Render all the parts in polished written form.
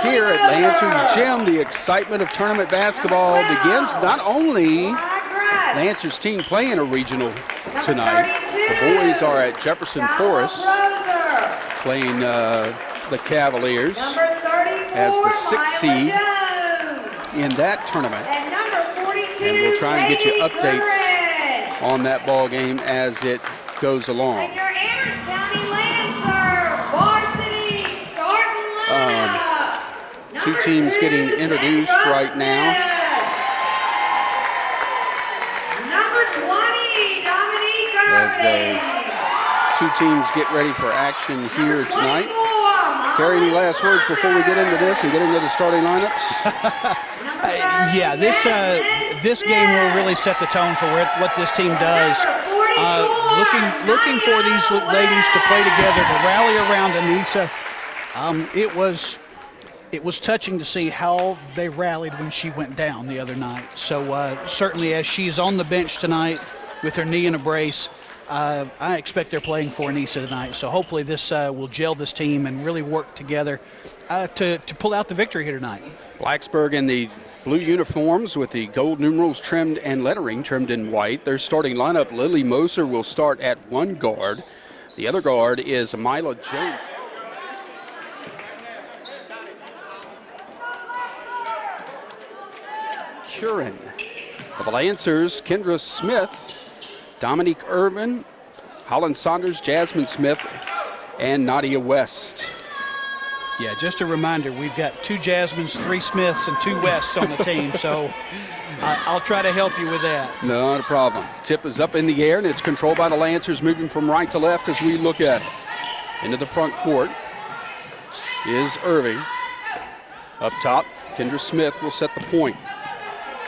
Here at Lancers Gym, the excitement of tournament basketball begins. Not only Lancers team playing a regional tonight, the boys are at Jefferson Forest playing the Cavaliers as the 6th seed in that tournament. And we'll try and get you updates on that ball game as it goes along. And your Amherst County Lancer, Varsity, starting lineup. Two teams getting introduced right now. Number 20, Dominique As Irving. two teams get ready for action here tonight. Carrie, any last words before we get into this and get into the starting lineups? Yeah, this game will really set the tone for what this team does. Looking for these ladies to play together, to rally around Anissa. It was touching to see how they rallied when she went down the other night. So certainly as she's on the bench tonight with her knee in a brace, I expect they're playing for Anissa tonight. So hopefully this will gel this team and really work together to pull out the victory here tonight. Blacksburg in the blue uniforms with the gold numerals trimmed and lettering trimmed in white. Their starting lineup, Lily Moser will start at one guard. The other guard is Mila Jones. Curran. For the Lancers, Kendra Smith, Dominique Irvin, Holland Saunders, Jasmine Smith, and Nadia West. Yeah, just a reminder, we've got 2 Jasmines, 3 Smiths, and 2 Wests on the team, so I'll try to help you with that. Not a problem. Tip is up in the air, and it's controlled by the Lancers, moving from right to left as we look at it. Into the front court is Irving. Up top, Kendra Smith will set the point.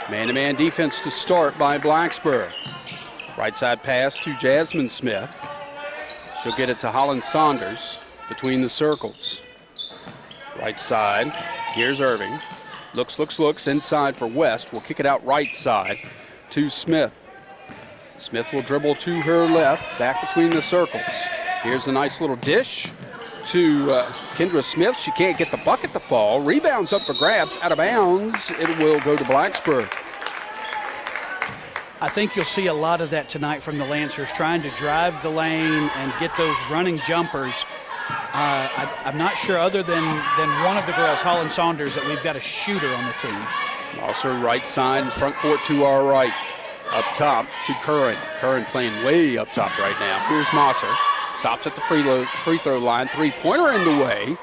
Man-to-man defense to start by Blacksburg. Right side pass to Jasmine Smith. She'll get it to Holland Saunders between the circles. Right side, here's Irving. Looks inside for West. Will kick it out right side to Smith. Smith will dribble to her left, back between the circles. Here's a nice little dish to Kendra Smith. She can't get the bucket to fall. Rebounds up for grabs, out of bounds. It will go to Blacksburg. I think you'll see a lot of that tonight from the Lancers, trying to drive the lane and get those running jumpers. I'm not sure, other than one of the girls, Holland Saunders, that we've got a shooter on the team. Also right side, front court to our right. Up top to Curran. Curran playing way up top right now. Here's Mosser. Stops at the free throw line. Three-pointer in the way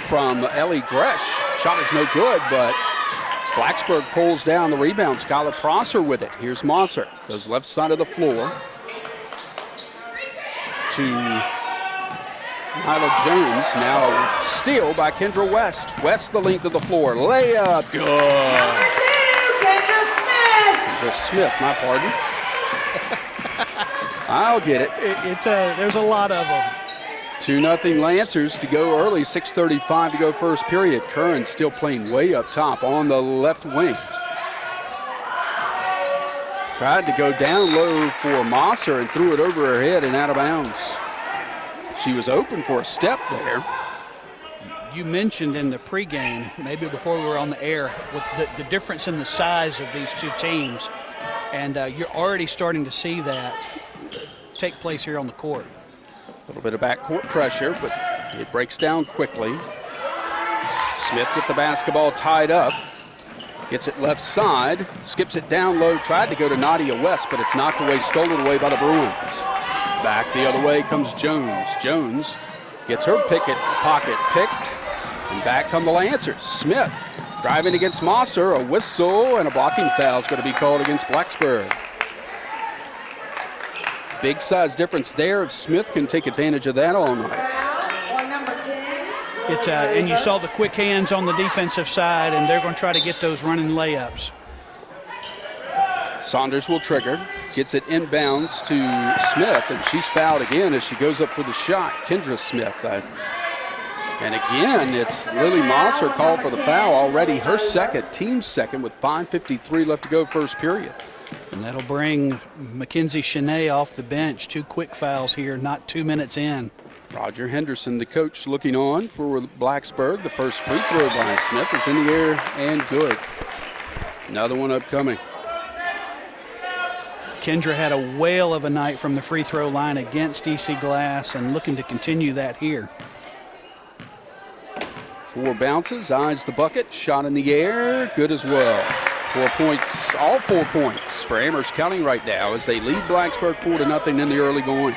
from Ellie Gresh. Shot is no good, but Blacksburg pulls down the rebound. Skylar Prosser with it. Here's Mosser. Goes left side of the floor to Mila Jones. Now steal by Kendra West. West the length of the floor. Layup. Good. Number 2, Kendra Smith. Kendra Smith, my pardon. I'll get it. There's a lot of them. 2-0 Lancers to go early, 6:35 to go first period. Curran still playing way up top on the left wing. Tried to go down low for Mosser and threw it over her head and out of bounds. She was open for a step there. You mentioned in the pregame, maybe before we were on the air, with the difference in the size of these two teams. And you're already starting to see that take place here on the court. A little bit of backcourt pressure, but it breaks down quickly. Smith with the basketball tied up. Gets it left side, skips it down low, tried to go to Nadia West, but it's knocked away, stolen away by the Bruins. Back the other way comes Jones. Jones gets her pocket picked, and back come the Lancers. Smith driving against Mosser, a whistle and a blocking foul is going to be called against Blacksburg. Big size difference there. If Smith can take advantage of that all night. And you saw the quick hands on the defensive side, and they're going to try to get those running layups. Saunders will trigger, gets it inbounds to Smith, and she's fouled again as she goes up for the shot. Kendra Smith. And again, it's Lily Mosser called for the foul, already her second, team second, with 5:53 left to go first period. And that'll bring Mackenzie Shanae off the bench. 2 quick fouls here, not 2 minutes in. Roger Henderson, the coach, looking on for Blacksburg. The first free throw by Smith is in the air and good. Another one upcoming. Kendra had a whale of a night from the free throw line against EC Glass and looking to continue that here. 4 bounces, eyes the bucket, shot in the air, good as well. 4 points, all 4 points for Amherst County right now as they lead Blacksburg 4-0 in the early going.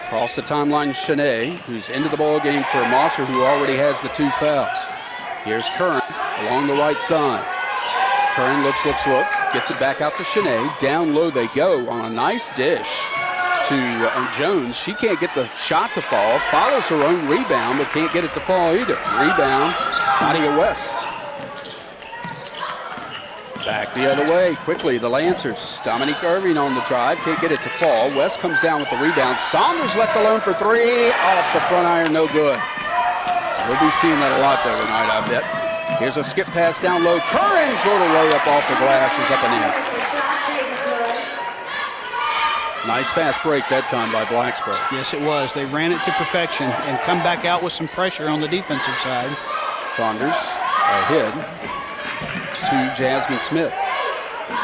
Across the timeline, Shanae, who's into the ball game for Mosser, who already has the 2 fouls. Here's Curran along the right side. Curran looks, gets it back out to Shanae. Down low they go on a nice dish to Jones. She can't get the shot to fall. Follows her own rebound, but can't get it to fall either. Rebound, Nadia West. Back the other way, quickly, the Lancers. Dominique Irving on the drive, can't get it to fall. West comes down with the rebound. Saunders left alone for 3, off the front iron, no good. We'll be seeing that a lot though tonight, I bet. Here's a skip pass down low. Curran's little layup off the glass is up and in. Nice fast break that time by Blacksburg. Yes, it was. They ran it to perfection and come back out with some pressure on the defensive side. Saunders ahead to Jasmine Smith.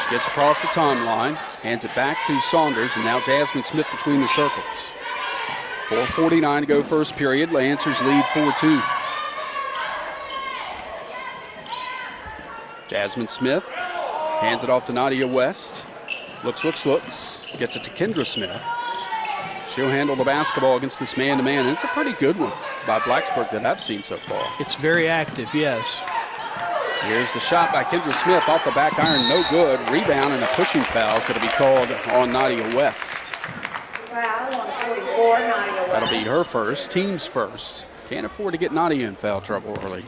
She gets across the timeline, hands it back to Saunders, and now Jasmine Smith between the circles. 4:49 to go first period. Lancers lead 4-2. Jasmine Smith hands it off to Nadia West. Looks. Gets it to Kendra Smith. She'll handle the basketball against this man-to-man, and it's a pretty good one by Blacksburg that I've seen so far. It's very active, yes. Here's the shot by Kendra Smith off the back iron, no good. Rebound and a pushing foul is going to be called on Nadia West. Foul on 44, Nadia West. That'll be her first, team's first. Can't afford to get Nadia in foul trouble early.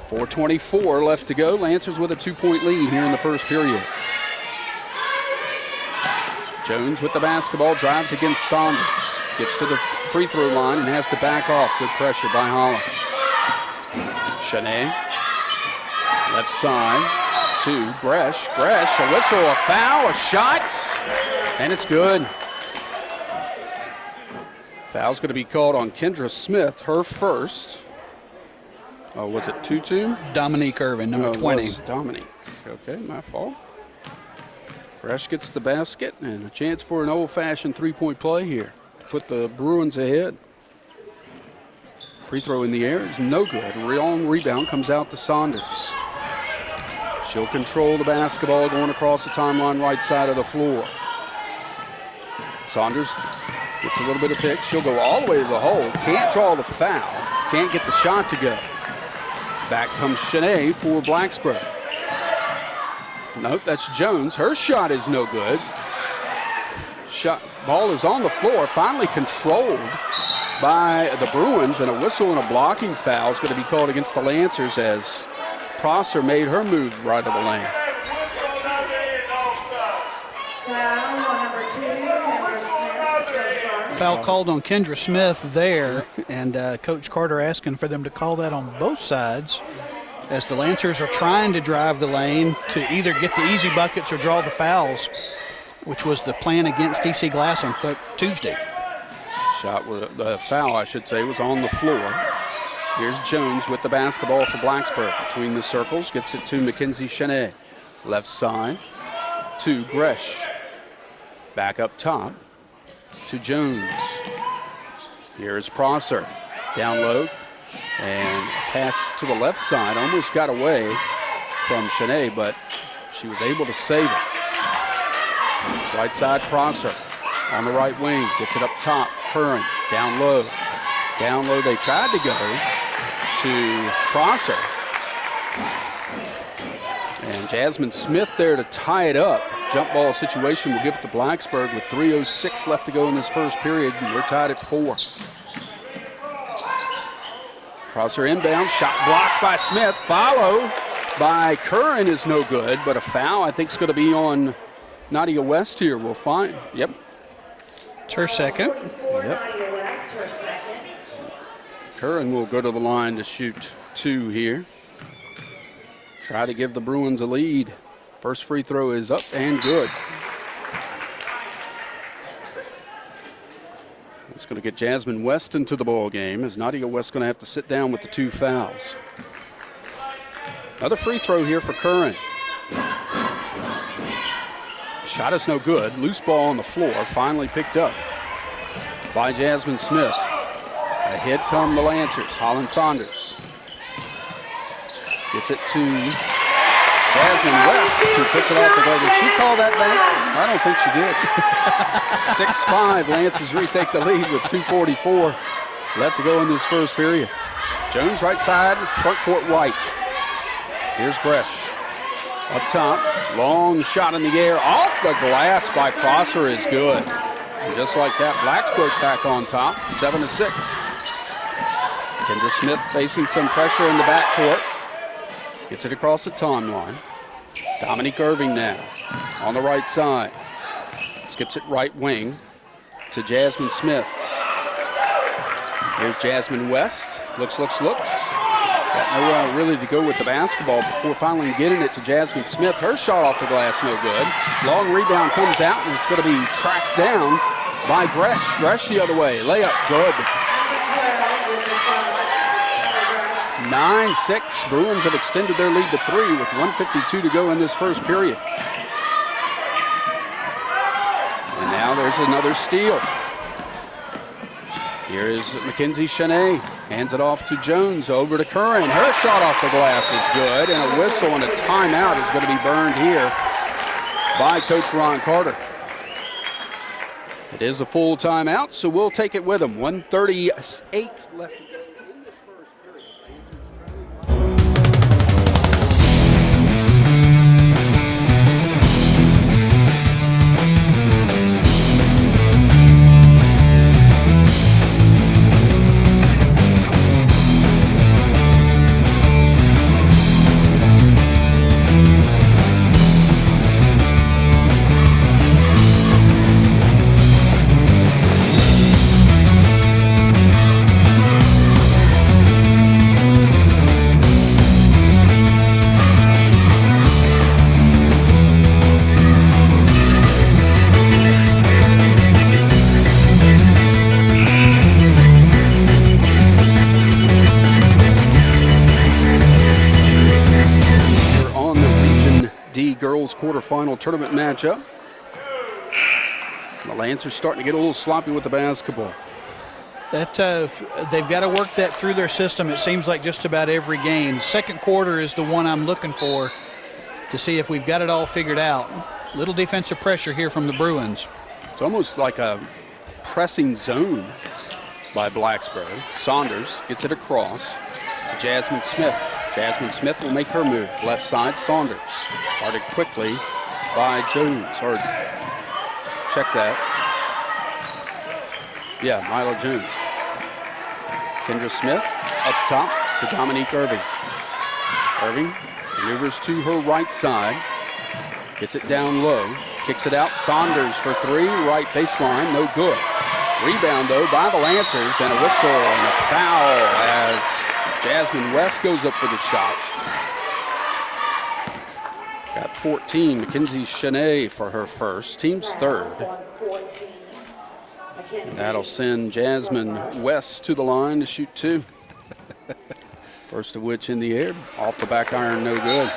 4:24 left to go. Lancers with a 2-point lead here in the first period. Jones with the basketball, drives against Saunders. Gets to the free throw line and has to back off. Good pressure by Holland. Shanae, left side to Gresh. Gresh, a whistle, a foul, a shot, and it's good. Foul's going to be called on Kendra Smith, her first. Oh, was it 2-2? Dominique Irvin, number 20. It was Dominique. Okay, my fault. Gresh gets the basket and a chance for an old-fashioned 3-point play here to put the Bruins ahead. Free throw in the air is no good. Long rebound comes out to Saunders. She'll control the basketball going across the timeline right side of the floor. Saunders gets a little bit of pick. She'll go all the way to the hole. Can't draw the foul. Can't get the shot to go. Back comes Shanae for Blacksburg. Nope, that's Jones. Her shot is no good. Ball is on the floor, finally controlled by the Bruins, and a whistle and a blocking foul is going to be called against the Lancers as Prosser made her move right of the lane. Foul called on Kendra Smith there, and Coach Carter asking for them to call that on both sides as the Lancers are trying to drive the lane to either get the easy buckets or draw the fouls, which was the plan against EC Glass on Tuesday. The foul, I should say, was on the floor. Here's Jones with the basketball for Blacksburg. Between the circles, gets it to Mackenzie Shanae. Left side to Gresh. Back up top to Jones. Here's Prosser. Down low. And pass to the left side. Almost got away from Shanae, but she was able to save it. Right side, Prosser. On the right wing, gets it up top. Curran, down low. Down low, they tried to go to Prosser. And Jasmine Smith there to tie it up. Jump ball situation will give it to Blacksburg with 3:06 left to go in this first period. And we're tied at 4. Prosser inbound, shot blocked by Smith. Follow by Curran is no good, but a foul I think is going to be on Nadia West here. We'll find. Yep. It's her second. Yep. Curran will go to the line to shoot 2 here. Try to give the Bruins a lead. First free throw is up and good. going to get Jasmine West into the ball game, as Nadia West going to have to sit down with the 2 fouls. Another free throw here for Curran. Shot is no good. Loose ball on the floor, finally picked up by Jasmine Smith. Ahead come the Lancers. Holland Saunders gets it to Jasmine West, who puts it off the glass. Did she call that back? I don't think she did. 6-5, Lancers retake the lead with 2:44 left to go in this first period. Jones right side, front court right. Here's Gresh. Up top, long shot in the air, off the glass by Prosser is good. And just like that, Blacksburg back on top, 7-6. Kendra Smith facing some pressure in the backcourt. Gets it across the timeline. Dominique Irving now on the right side. Skips it right wing to Jasmine Smith. Here's Jasmine West. Looks. Got nowhere really to go with the basketball before finally getting it to Jasmine Smith. Her shot off the glass, no good. Long rebound comes out, and it's going to be tracked down by Gresh. Gresh the other way. Layup, good. 9-6. Bruins have extended their lead to 3 with 1:52 to go in this first period. And now there's another steal. Here is Mackenzie Shanae. Hands it off to Jones, over to Curran. Her shot off the glass is good, and a whistle and a timeout is going to be burned here by Coach Ron Carter. It is a full timeout, so we'll take it with him. 1:38 left to go. Quarterfinal tournament matchup. The Lancers starting to get a little sloppy with the basketball. That they've got to work that through their system. It seems like just about every game. Second quarter is the one I'm looking for to see if we've got it all figured out. Little defensive pressure here from the Bruins. It's almost like a pressing zone by Blacksburg. Saunders gets it across to Jasmine Smith. Jasmine Smith will make her move. Left side, Saunders. Guarded quickly by Jones. Or check that. Yeah, Milo Jones. Kendra Smith up top to Dominique Irving. Irving maneuvers to her right side. Gets it down low. Kicks it out. Saunders for 3. Right baseline. No good. Rebound, though, by the Lancers. And a whistle and a foul as Jasmine West goes up for the shot. Got 14. Mackenzie Shanae for her first. Team's third. And that'll send Jasmine West to the line to shoot 2. First of which in the air. Off the back iron, no good.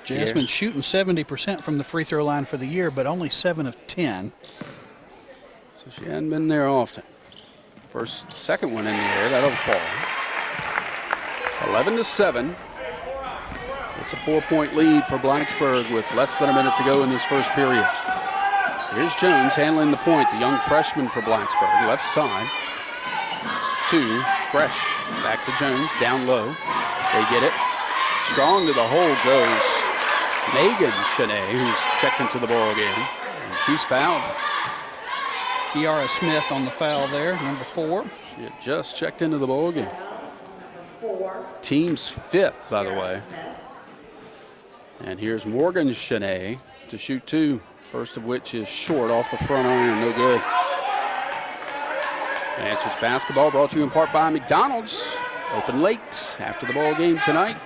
Jasmine shooting 70% from the free throw line for the year, but only 7 of 10. So she hadn't been there often. Second one in the air, that'll fall. 11-7. It's a 4-point lead for Blacksburg with less than a minute to go in this first period. Here's Jones handling the point, the young freshman for Blacksburg. Left side to Gresh. Back to Jones, down low. They get it. Strong to the hole goes Megan Shanae, who's checked into the ball game. And she's fouled. Kiara Smith on the foul there, number 4. She had just checked into the ball game. Team's 5th, by the way. And here's Morgan Shanae to shoot 2. First of which is short off the front iron, no good. Lancers basketball brought to you in part by McDonald's. Open late after the ball game tonight.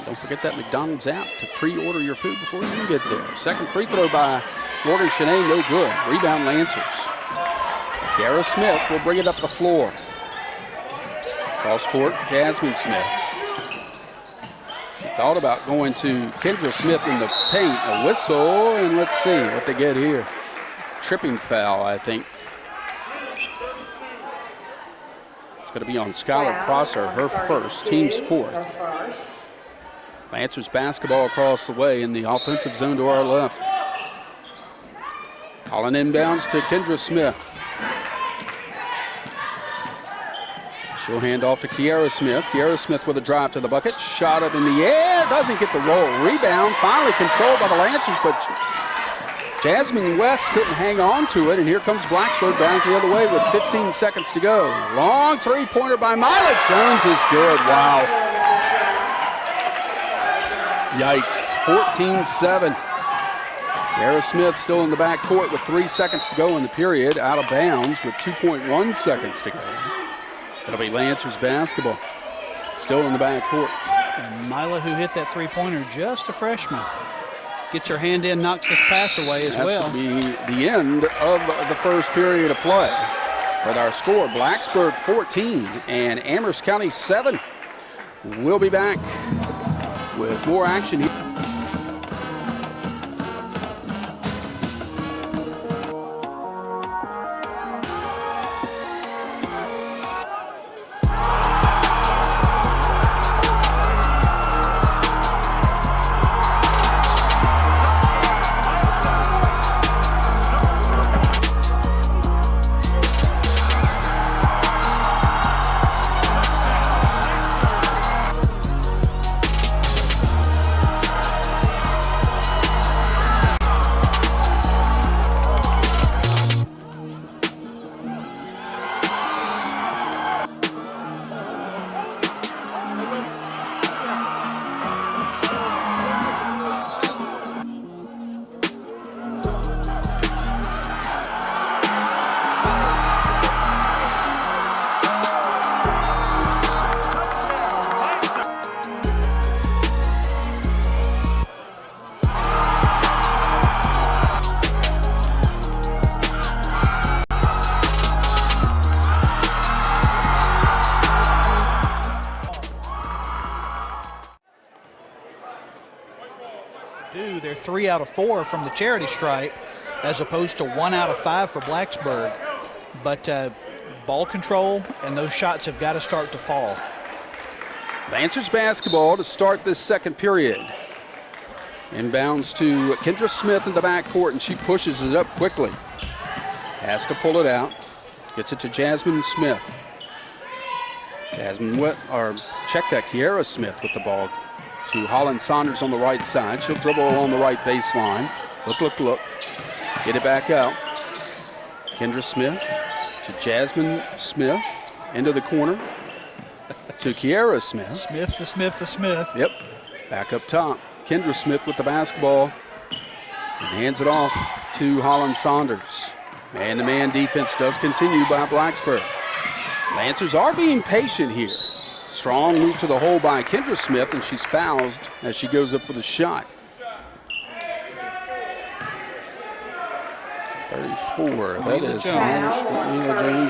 Don't forget that McDonald's app to pre-order your food before you even get there. Second free throw by Morgan Shanae, no good. Rebound Lancers. Kiara Smith will bring it up the floor. Cross court, Jasmine Smith. She thought about going to Kendra Smith in the paint. A whistle, and let's see what they get here. Tripping foul, I think. It's going to be on Skylar Prosser, her first, team's fourth. Lancers basketball across the way in the offensive zone to our left. Holland inbounds to Kendra Smith. She'll hand off to Kiara Smith. Kiara Smith with a drive to the bucket. Shot up in the air. Doesn't get the roll. Rebound finally controlled by the Lancers, but Jasmine West couldn't hang on to it. And here comes Blacksburg back the other way with 15 seconds to go. Long three-pointer by Mila Jones is good. Wow. Yikes. 14-7. Kiara Smith still in the back court with 3 seconds to go in the period. Out of bounds with 2.1 seconds to go. It'll be Lancers basketball. Still in the back court. Mila, who hit that three-pointer, just a freshman. Gets her hand in, knocks this pass away as well. That's going to be the end of the first period of play. With our score, Blacksburg 14 and Amherst County 7. We'll be back with more action here. They're 3 out of 4 from the charity stripe, as opposed to 1 out of 5 for Blacksburg. But ball control and those shots have got to start to fall. Lancers basketball to start this second period. Inbounds to Kendra Smith in the backcourt, and she pushes it up quickly. Has to pull it out. Gets it to Jasmine Smith. Check that, Kiara Smith with the ball. To Holland Saunders on the right side. She'll dribble along the right baseline. Look. Get it back out. Kendra Smith to Jasmine Smith. Into the corner. To Kiara Smith. Smith. Yep. Back up top. Kendra Smith with the basketball. And hands it off to Holland Saunders. Man-to-man defense does continue by Blacksburg. Lancers are being patient here. Strong move to the hole by Kendra Smith, and she's fouled as she goes up with a shot. 34. That is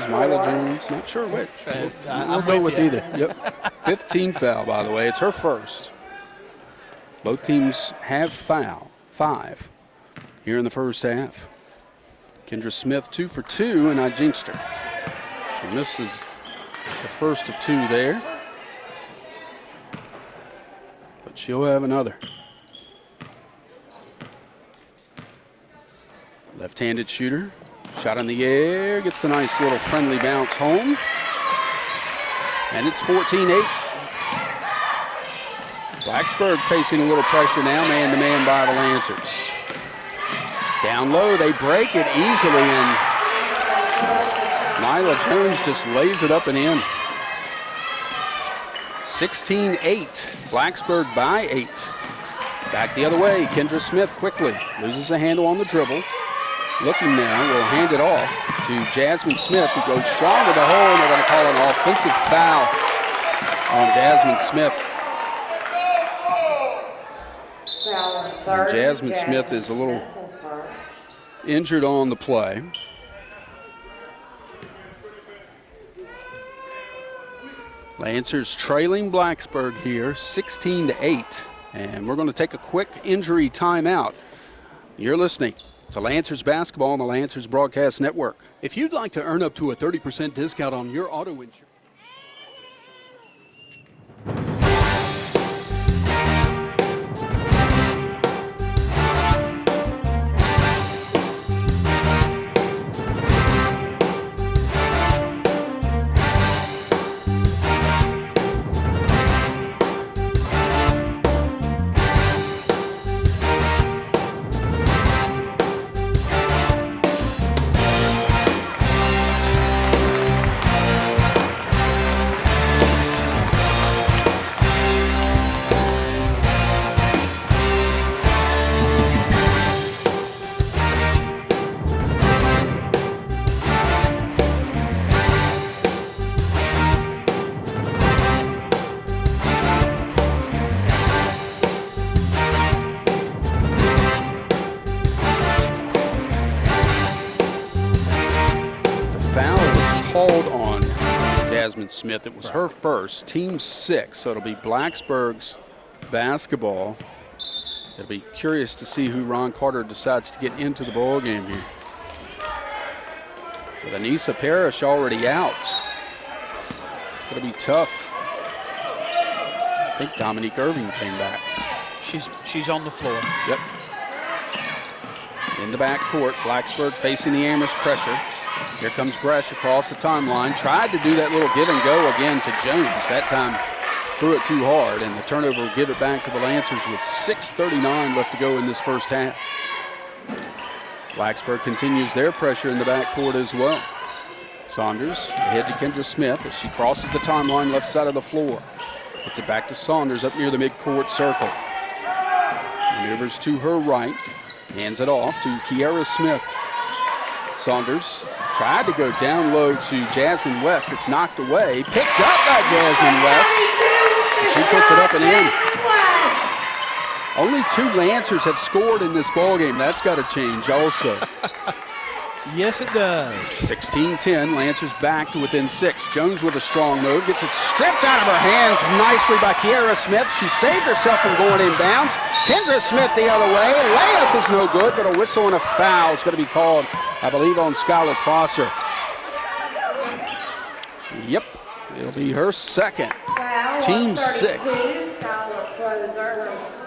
Mila Jones. Not sure which. I'll go with either. Yep. 15 foul, by the way. It's her first. Both teams have 5 here in the first half. Kendra Smith 2 for 2, and I jinxed her. She misses the first of 2 there. But she'll have another. Left-handed shooter. Shot in the air. Gets the nice little friendly bounce home. And it's 14-8. Blacksburg facing a little pressure now, man-to-man by the Lancers. Down low, they break it easily, and Mila Jones just lays it up and in. 16-8, Blacksburg by 8. Back the other way, Kendra Smith quickly loses a handle on the dribble. Looking now, will hand it off to Jasmine Smith, who goes strong to the hole, and they're going to call an offensive foul on Jasmine Smith. And Jasmine Smith is a little injured on the play. Lancers trailing Blacksburg here 16-8. And we're going to take a quick injury timeout. You're listening to Lancers Basketball on the Lancers Broadcast Network. If you'd like to earn up to a 30% discount on your auto insurance. Smith. It was her first, team 6, so it'll be Blacksburg's basketball. It'll be curious to see who Ron Carter decides to get into the ball game here. With Anissa Parrish already out, it'll be tough. I think Dominique Irving came back. She's on the floor. Yep. In the back court, Blacksburg facing the Amherst pressure. Here comes Bresch across the timeline. Tried to do that little give and go again to Jones. That time threw it too hard, and the turnover will give it back to the Lancers with 6:39 left to go in this first half. Blacksburg continues their pressure in the back court as well. Saunders ahead to Kendra Smith as she crosses the timeline left side of the floor. Gets it back to Saunders up near the midcourt circle. Maneuvers to her right. Hands it off to Kiara Smith. Saunders tried to go down low to Jasmine West. It's knocked away. Picked up by Jasmine West. She puts it up and in. Only 2 Lancers have scored in this ballgame. That's got to change also. Yes, it does. 16-10. Lancers back to within 6. Jones with a strong move. Gets it stripped out of her hands nicely by Kiara Smith. She saved herself from going inbounds. Kendra Smith the other way. Layup is no good, but a whistle and a foul is going to be called, I believe, on Skylar Prosser. Yep, it'll be her second. Team 6.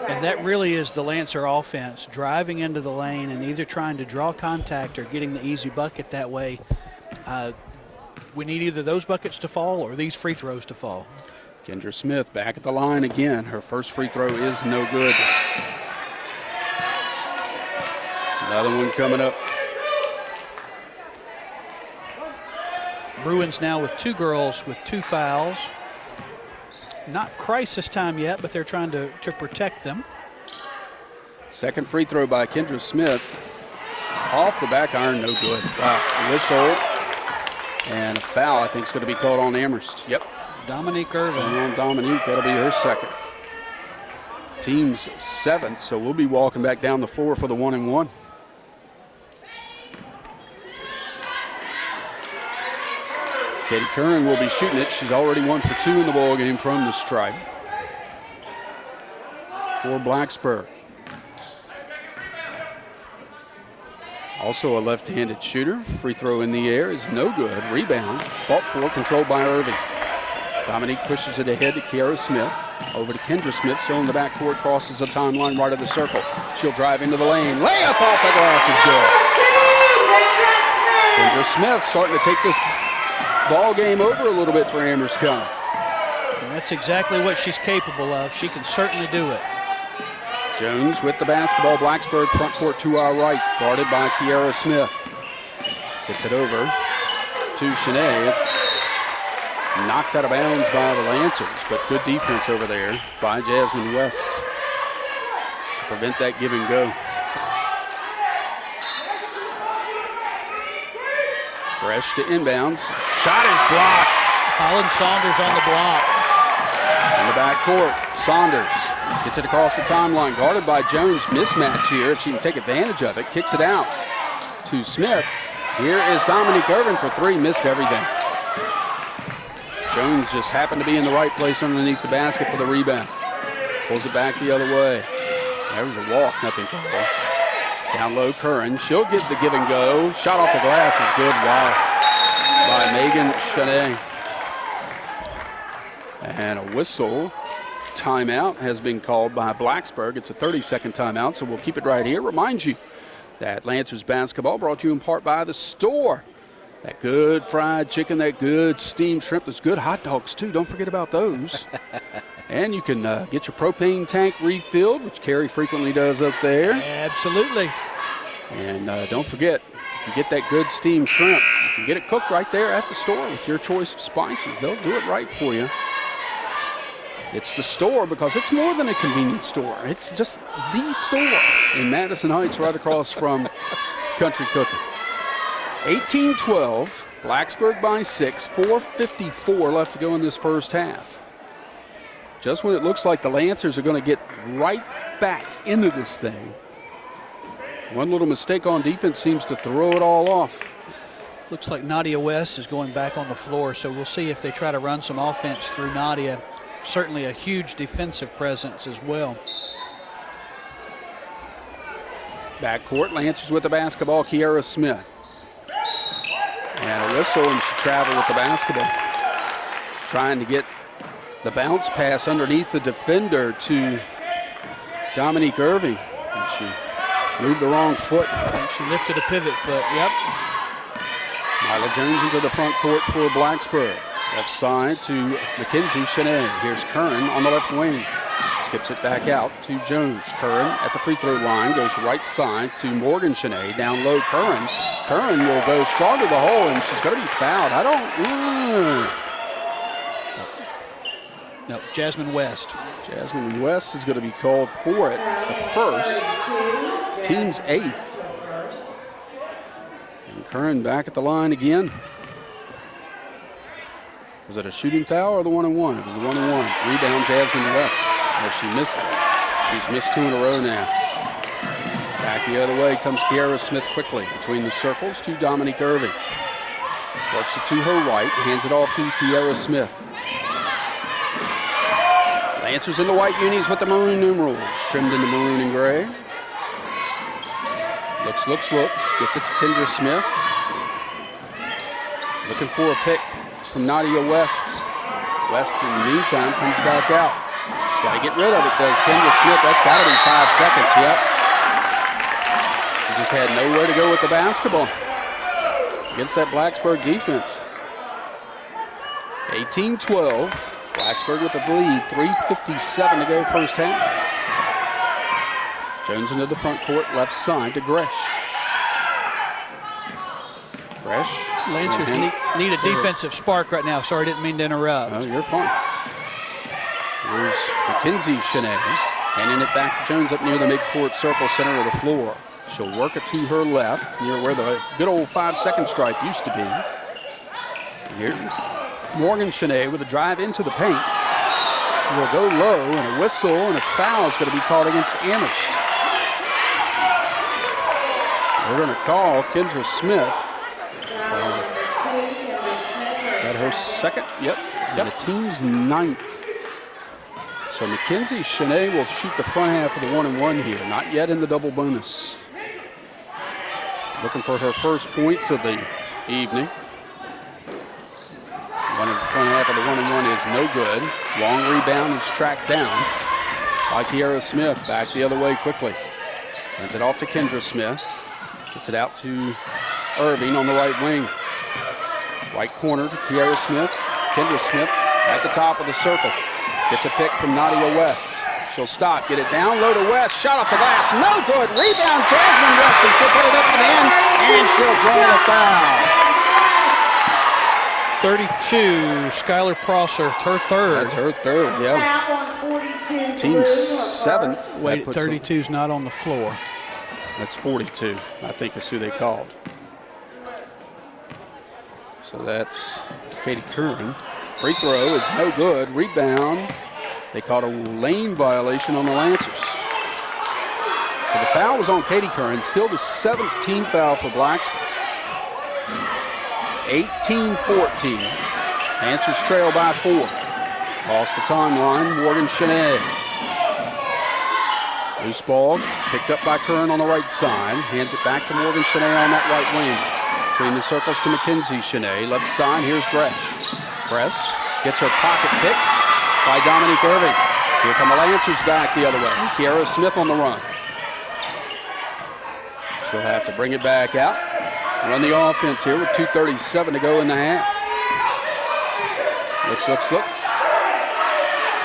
And that really is the Lancer offense, driving into the lane and either trying to draw contact or getting the easy bucket that way. We need either those buckets to fall or these free throws to fall. Kendra Smith back at the line again. Her first free throw is no good. Another one coming up. Bruins now with 2 girls with 2 fouls. Not crisis time yet, but they're trying to protect them. Second free throw by Kendra Smith. Off the back iron, no good. Whistle and a foul, I think, is going to be called on Amherst. Yep. Dominique Irving. On Dominique, that'll be her second. Team's 7th, so we'll be walking back down the floor for the 1-and-1. Katie Curran will be shooting it. She's already 1 for 2 in the ball game from the stripe for Blacksburg. Also a left-handed shooter. Free throw in the air is no good. Rebound, fought for, controlled by Irving. Dominique pushes it ahead to Kiara Smith. Over to Kendra Smith, still in the backcourt, crosses the timeline right of the circle. She'll drive into the lane. Layup off the glass is good. Kendra Smith starting to take this ball game over a little bit for Amherst County. And that's exactly what she's capable of. She can certainly do it. Jones with the basketball. Blacksburg front court to our right, guarded by Kiara Smith. Gets it over to Shanae. It's knocked out of bounds by the Lancers, but good defense over there by Jasmine West to prevent that give and go. Fresh to inbounds. Shot is blocked. Colin Saunders on the block. And the the backcourt. Saunders gets it across the timeline, guarded by Jones. Mismatch here. If she can take advantage of it, kicks it out to Smith. Here is Dominique Irvin for three. Missed everything. Jones just happened to be in the right place underneath the basket for the rebound. Pulls it back the other way. There was a walk, nothing called. Down low, Curran. She'll get the give and go. Shot off the glass is good. Wow. By Megan Chenet. And a whistle. Timeout has been called by Blacksburg. It's a 30-second timeout, so we'll keep it right here. Remind you that Lancers basketball brought to you in part by the store. That good fried chicken, that good steamed shrimp, those good hot dogs too. Don't forget about those. And you can get your propane tank refilled, which Carrie frequently does up there. Absolutely. And don't forget, if you get that good steamed shrimp, you can get it cooked right there at the store with your choice of spices. They'll do it right for you. It's the store because it's more than a convenience store. It's just the store in Madison Heights right across from Country Cooking. 18-12, Blacksburg by 6, 4:54 left to go in this first half. Just when it looks like the Lancers are going to get right back into this thing, one little mistake on defense seems to throw it all off. Looks like Nadia West is going back on the floor, so we'll see if they try to run some offense through Nadia. Certainly a huge defensive presence as well. Backcourt, Lancers with the basketball, Kiara Smith. And a whistle, and she traveled with the basketball. Trying to get the bounce pass underneath the defender to Dominique Irving. And she moved the wrong foot. She lifted a pivot foot, yep. Myla Jones into the front court for Blacksburg. Left side to Mackenzie Chenet. Here's Curran on the left wing. Skips it back out to Jones. Curran at the free throw line goes right side to Morgan Chenet. Down low, Curran. Curran will go strong to the hole, and she's going to be fouled. No, Jasmine West. Jasmine West is going to be called for it. The first, team's eighth. And Curran back at the line again. Was it a shooting foul or the 1-and-1? It was the 1-and-1. Rebound, Jasmine West, as she misses. She's missed two in a row now. Back the other way comes Kiara Smith quickly between the circles to Dominique Irving. Works it to her right, hands it off to Kiara Smith. Lancers in the white unis with the maroon numerals, trimmed in the maroon and gray. Looks, gets it to Kendra Smith. Looking for a pick from Nadia West. West, in the meantime, comes back out. She's got to get rid of it, does Kendra Smith. That's got to be 5 seconds, yep. She just had nowhere to go with the basketball against that Blacksburg defense. 18-12, Blacksburg with the lead, 3:57 to go first half. Jones into the front court, left side to Gresh. Gresh. Lancers need a defensive spark right now. Sorry, didn't mean to interrupt. Oh, you're fine. Here's Mackenzie Chenet, handing it back to Jones up near the midcourt circle center of the floor. She'll work it to her left, near where the good old 5-second stripe used to be. Here, Morgan Chenet with a drive into the paint. Will go low, and a whistle and a foul is going to be called against Amherst. We're going to call Kendra Smith. Is that her second? Yep. And the team's 9th. So Mackenzie Chenet will shoot the front half of the 1-and-1 here. Not yet in the double bonus. Looking for her first points of the evening. One in the front half of the 1-and-1 is no good. Long rebound is tracked down by Kiara Smith. Back the other way quickly. Hands it off to Kendra Smith. Gets it out to Irving on the right wing. Right corner to Kiara Smith. Kendra Smith at the top of the circle. Gets a pick from Nadia West. She'll stop, get it down low to West. Shot off the glass, no good. Rebound, Jasmine West, and she'll put it up to the end, and she'll draw a foul. 32, Skylar Prosser, her third. That's her third, yeah. Team 7th. Wait, 32's not on the floor. That's 42, I think is who they called. So that's Katie Curran. Free throw is no good. Rebound They caught a lane violation on the Lancers. So the foul was on Katie Curran, still the 7th team foul for Blacksburg. 18-14. Lancers trail by 4. Across the timeline, Morgan Chenet. Loose ball, picked up by Curran on the right side. Hands it back to Morgan Chenet on that right wing. Between the circles to Mackenzie Chenet. Left side, here's Gresh. Press, gets her pocket picked by Dominique Irving. Here come the Lancers back the other way. Kiara Smith on the run. She'll have to bring it back out. Run the offense here with 2:37 to go in the half. Looks.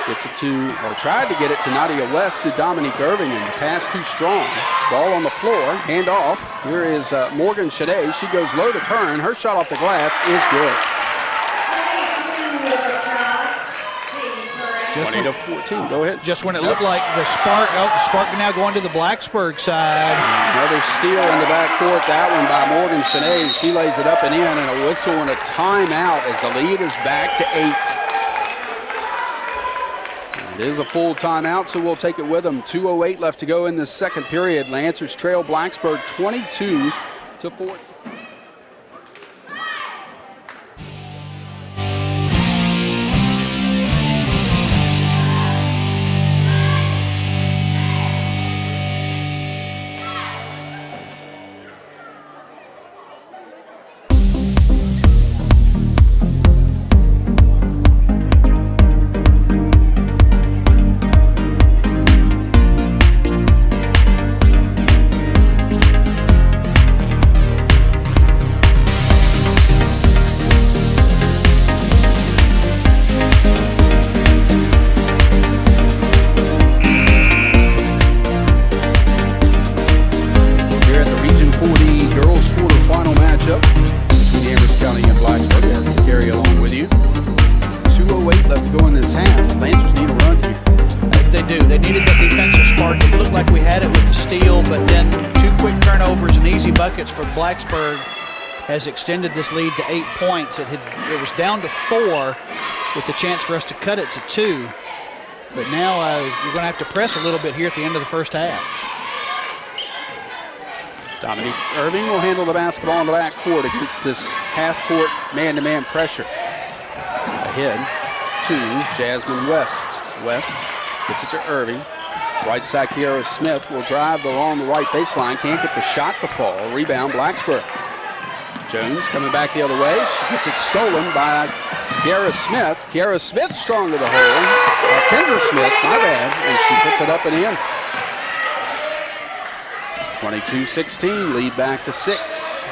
Gets it to, or tried to get it to Nadia West to Dominique Irving, and the pass too strong. Ball on the floor, hand off. Here is Morgan Chenet. She goes low to Curran. Her shot off the glass is good. 20-14. Go ahead. Just when it looked like the Spark now going to the Blacksburg side. Another steal in the backcourt. That one by Morgan Chenet. She lays it up and in, and a whistle and a timeout as the lead is back to 8. It is a full timeout, so we'll take it with them. 2:08 left to go in the second period. Lancers trail Blacksburg 22-14. For Blacksburg has extended this lead to 8 points. It was down to 4 with the chance for us to cut it to 2. But now we're going to have to press a little bit here at the end of the first half. Dominique Irving will handle the basketball in the backcourt against this half-court man-to-man pressure. Ahead to Jasmine West. West gets it to Irving. Right side, Kiara Smith will drive along the right baseline. Can't get the shot to fall. Rebound, Blacksburg. Jones coming back the other way. She gets it stolen by Kiara Smith. Kiara Smith strong to the hole. Kendra Smith, my bad. And she puts it up and in. 22-16, lead back to 6.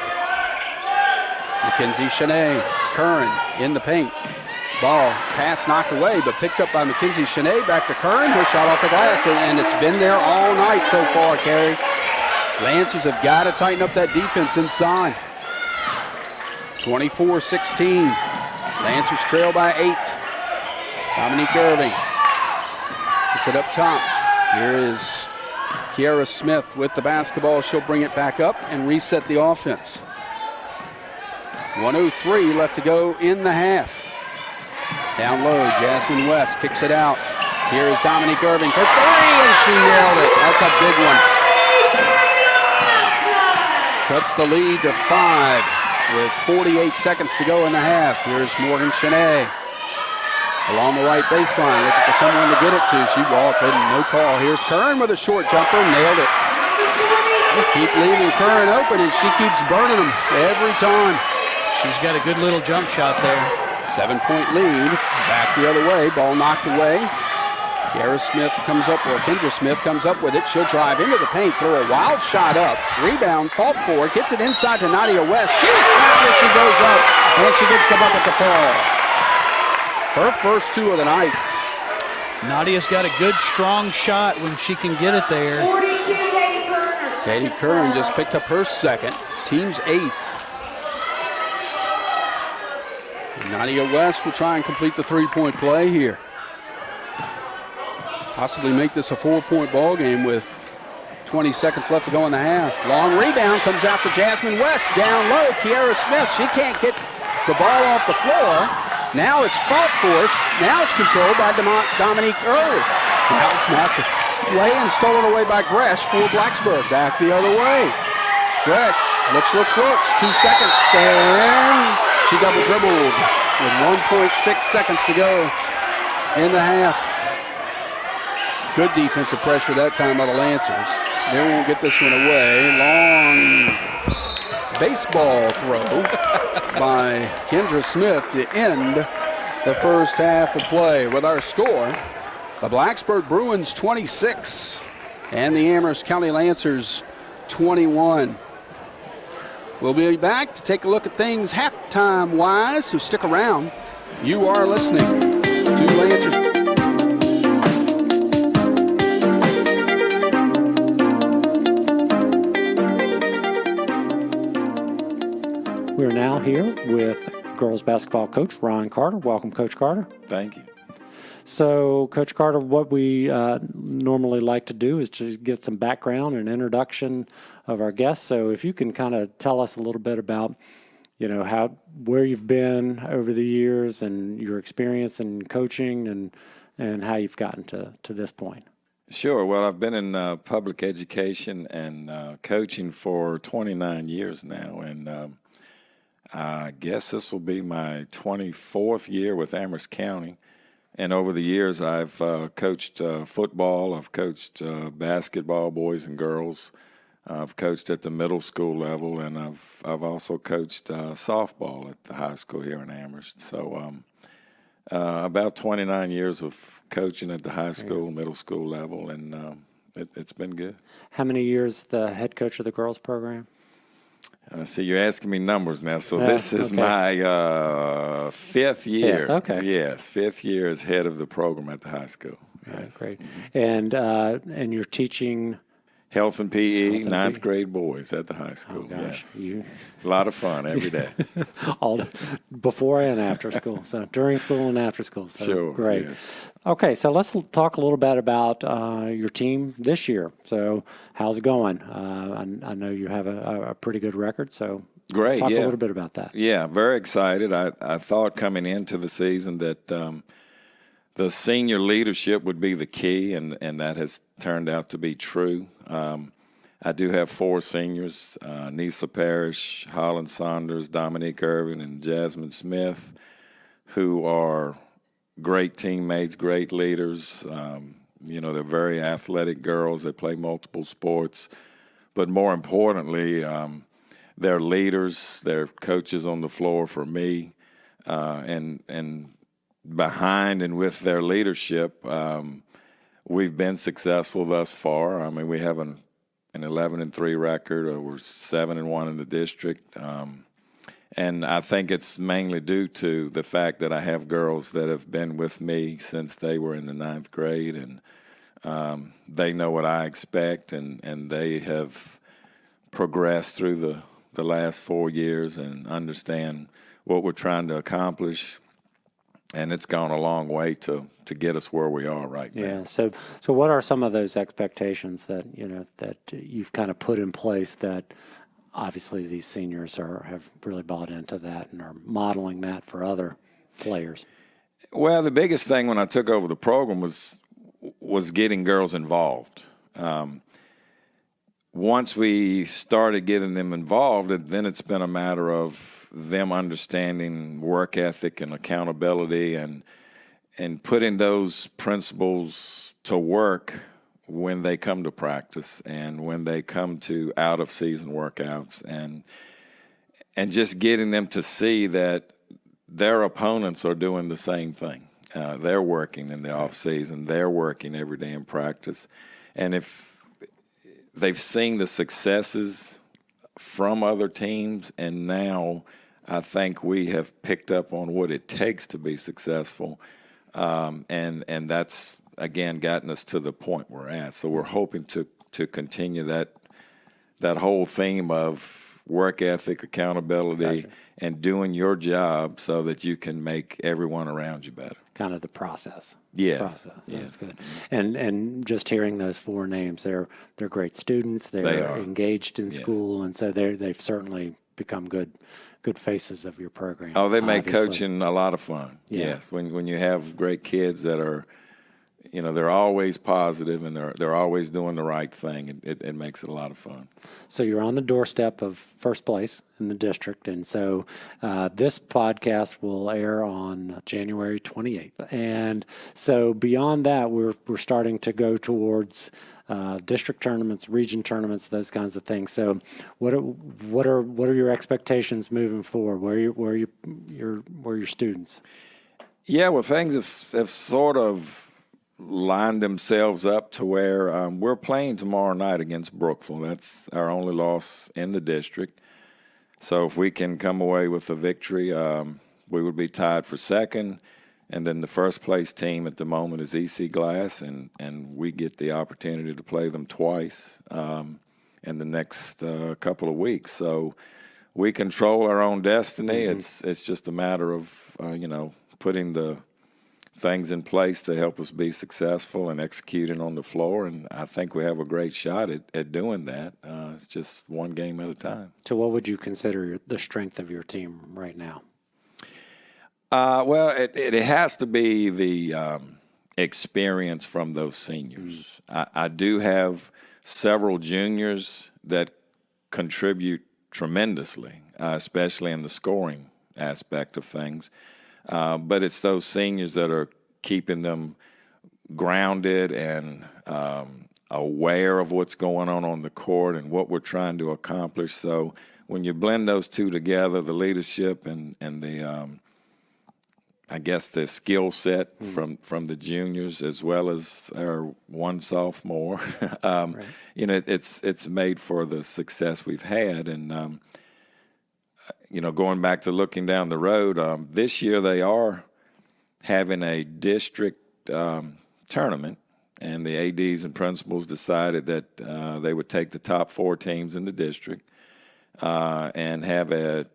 Mackenzie Chenet, Curran in the paint. Ball, pass knocked away, but picked up by Mackenzie Chenet. Back to Curran, her shot off the glass, and it's been there all night so far, Carrie. Lancers have got to tighten up that defense inside. 24-16. Lancers trail by 8. Dominique Irving gets it up top. Here is Kiara Smith with the basketball. She'll bring it back up and reset the offense. 1:03 left to go in the half. Down low, Jasmine West kicks it out. Here is Dominique Irving for 3, and she nailed it. That's a big one. Cuts the lead to 5 with 48 seconds to go in the half. Here's Morgan Chenet along the right baseline, looking for someone to get it to. She walked in, no call. Here's Curran with a short jumper, nailed it. Keep leaving Curran open, and she keeps burning them every time. She's got a good little jump shot there. 7-point lead, back the other way, ball knocked away. Kiara Smith comes up, or Kendra Smith comes up with it. She'll drive into the paint, throw a wild shot up, rebound, fought for it, gets it inside to Nadia West. She's fouled as she goes up, and she gets the bucket to fall. Her first 2 of the night. Nadia's got a good, strong shot when she can get it there. 42, Katie Curran just picked up her second, team's 8th. Nadia West will try and complete the 3-point play here. Possibly make this a 4-point ball game with 20 seconds left to go in the half. Long rebound comes out to Jasmine West. Down low, Kiara Smith. She can't get the ball off the floor. Now it's fought force. Now it's controlled by Dominique Early. Now it's knocked away and stolen away by Gresh for Blacksburg. Back the other way. Gresh looks. 2 seconds, and she double dribbled with 1.6 seconds to go in the half. Good defensive pressure that time by the Lancers. They won't get this one away. Long baseball throw by Kendra Smith to end the first half of play. With our score, the Blacksburg Bruins 26 and the Amherst County Lancers 21. We'll be back to take a look at things halftime-wise, so stick around. You are listening to Lancers. We're now here with girls basketball coach Ron Carter. Welcome, Coach Carter. Thank you. So, Coach Carter, what we normally like to do is to get some background and introduction of our guests. So if you can kind of tell us a little bit about, where you've been over the years and your experience in coaching and how you've gotten to this point. Sure. Well, I've been in public education and coaching for 29 years now, and I guess this will be my 24th year with Amherst County. And over the years, I've coached football, I've coached basketball, boys and girls. I've coached at the middle school level, and I've also coached softball at the high school here in Amherst. So about 29 years of coaching at the high school, middle school level, and it's been good. How many years the head coach of the girls program? See, you're asking me numbers now. So this is my fifth year. Fifth, okay. Yes, fifth year as head of the program at the high school. Yes. Right, great. And you're teaching health and PE, ninth grade boys at the high school. Oh, gosh. Yes. A lot of fun every day. All before and after school. So during school and after school. So sure. Great. Yes. Okay, so let's talk a little bit about your team this year. So how's it going? I know you have a pretty good record, so great. Let's talk a little bit about that. Yeah, very excited. I thought coming into the season that the senior leadership would be the key, and that has turned out to be true. I do have 4 seniors, Nisa Parrish, Holland Saunders, Dominique Irvin, and Jasmine Smith, who are great teammates, great leaders. They're very athletic girls. They play multiple sports. But more importantly, they're leaders. They're coaches on the floor for me. And behind and with their leadership, we've been successful thus far. I mean, we have an 11-3 record, or we're 7-1 in the district. And I think it's mainly due to the fact that I have girls that have been with me since they were in the 9th grade, and they know what I expect, and they have progressed through the last 4 years and understand what we're trying to accomplish. And it's gone a long way to get us where we are right now. Yeah. So what are some of those expectations that you've kind of put in place that obviously these seniors have really bought into that and are modeling that for other players? Well, the biggest thing when I took over the program was getting girls involved. Once we started getting them involved, then it's been a matter of them understanding work ethic and accountability and putting those principles to work when they come to practice and when they come to out-of-season workouts, and just getting them to see that their opponents are doing the same thing. They're working in the off-season. They're working every day in practice. And if they've seen the successes from other teams, and now I think we have picked up on what it takes to be successful, and that's, again, gotten us to the point we're at. So we're hoping to continue that whole theme of work ethic, accountability, Gotcha. And doing your job so that you can make everyone around you better. Kind of the process. Yes. Process. Yes. That's good. And just hearing those 4 names, they're great students. They They're are. engaged in Yes. school, and so they've certainly become good faces of your program. Oh, they make obviously. coaching a lot of fun. Yeah. Yes, when you have great kids that are, they're always positive and they're always doing the right thing. It makes it a lot of fun. So you're on the doorstep of first place in the district, and so this podcast will air on January 28th. And so beyond that, we're starting to go towards district tournaments, region tournaments, those kinds of things. So what are your expectations moving forward? Where are your students? Yeah, well, things have sort of lined themselves up to where we're playing tomorrow night against Brookville. That's our only loss in the district. So if we can come away with a victory, we would be tied for second. And then the first place team at the moment is EC Glass, and we get the opportunity to play them twice in the next couple of weeks. So we control our own destiny. Mm-hmm. It's just a matter of putting the things in place to help us be successful and executing on the floor, and I think we have a great shot at doing that. It's just one game at a time. So what would you consider the strength of your team right now? Well, it has to be the experience from those seniors. I do have several juniors that contribute tremendously, especially in the scoring aspect of things. But it's those seniors that are keeping them grounded and aware of what's going on the court and what we're trying to accomplish. So when you blend those two together, the leadership and the I guess the skill set from the juniors as well as our one sophomore, right. It's made for the success we've had. And going back to looking down the road, this year they are having a district tournament, and the ADs and principals decided that they would take the top 4 teams in the district and have a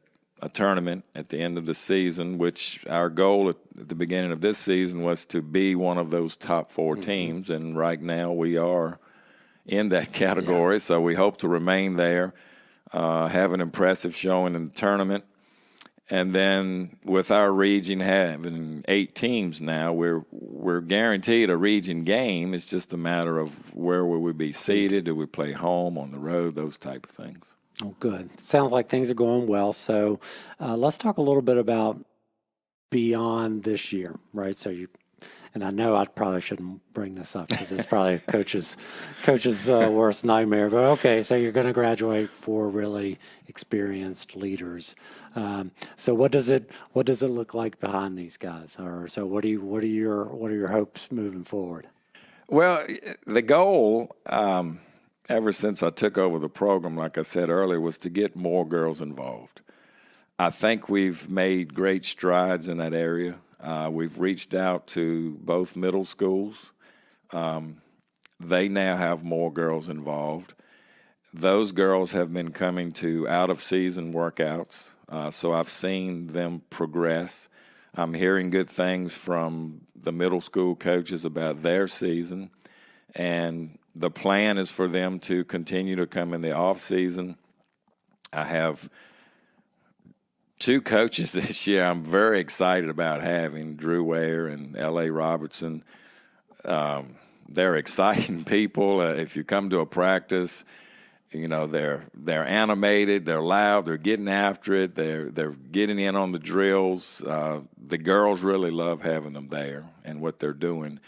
tournament at the end of the season, which our goal at the beginning of this season was to be one of those top 4 teams, and right now we are in that category, so we hope to remain there. Have an impressive showing in the tournament. And then with our region having 8 teams now, we're guaranteed a region game. It's just a matter of where will we be seated, do we play home, on the road, those type of things. Oh, good. Sounds like things are going well. So let's talk a little bit about beyond this year, right? So and I know I probably shouldn't bring this up because it's probably coach's worst nightmare. But okay, so you're going to graduate 4 really experienced leaders. So what does it look like behind these guys? Or so what are your hopes moving forward? Well, the goal, ever since I took over the program, like I said earlier, was to get more girls involved. I think we've made great strides in that area. We've reached out to both middle schools. They now have more girls involved. Those girls have been coming to out-of-season workouts, so I've seen them progress. I'm hearing good things from the middle school coaches about their season, and the plan is for them to continue to come in the off-season. I have 2 coaches this year I'm very excited about having, Drew Ware and L.A. Robertson. They're exciting people. If you come to a practice, they're animated, they're loud, they're getting after it, they're getting in on the drills. The girls really love having them there and what they're doing.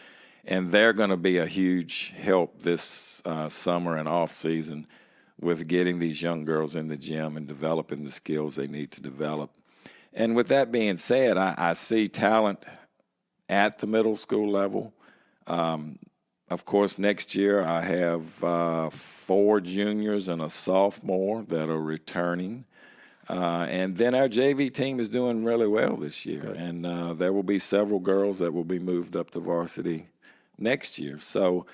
And they're going to be a huge help this summer and off season with getting these young girls in the gym and developing the skills they need to develop. And with that being said, I see talent at the middle school level. Of course, next year I have 4 juniors and a sophomore that are returning. And then our JV team is doing really well this year. Good. And there will be several girls that will be moved up to varsity next year. So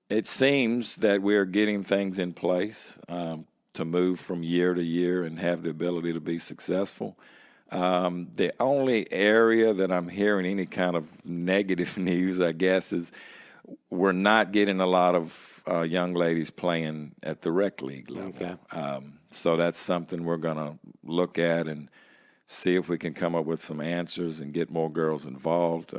it seems that we're getting things in place to move from year to year and have the ability to be successful. The only area that I'm hearing any kind of negative news, I guess, is we're not getting a lot of young ladies playing at the rec league level. Okay. So that's something we're going to look at and see if we can come up with some answers and get more girls involved.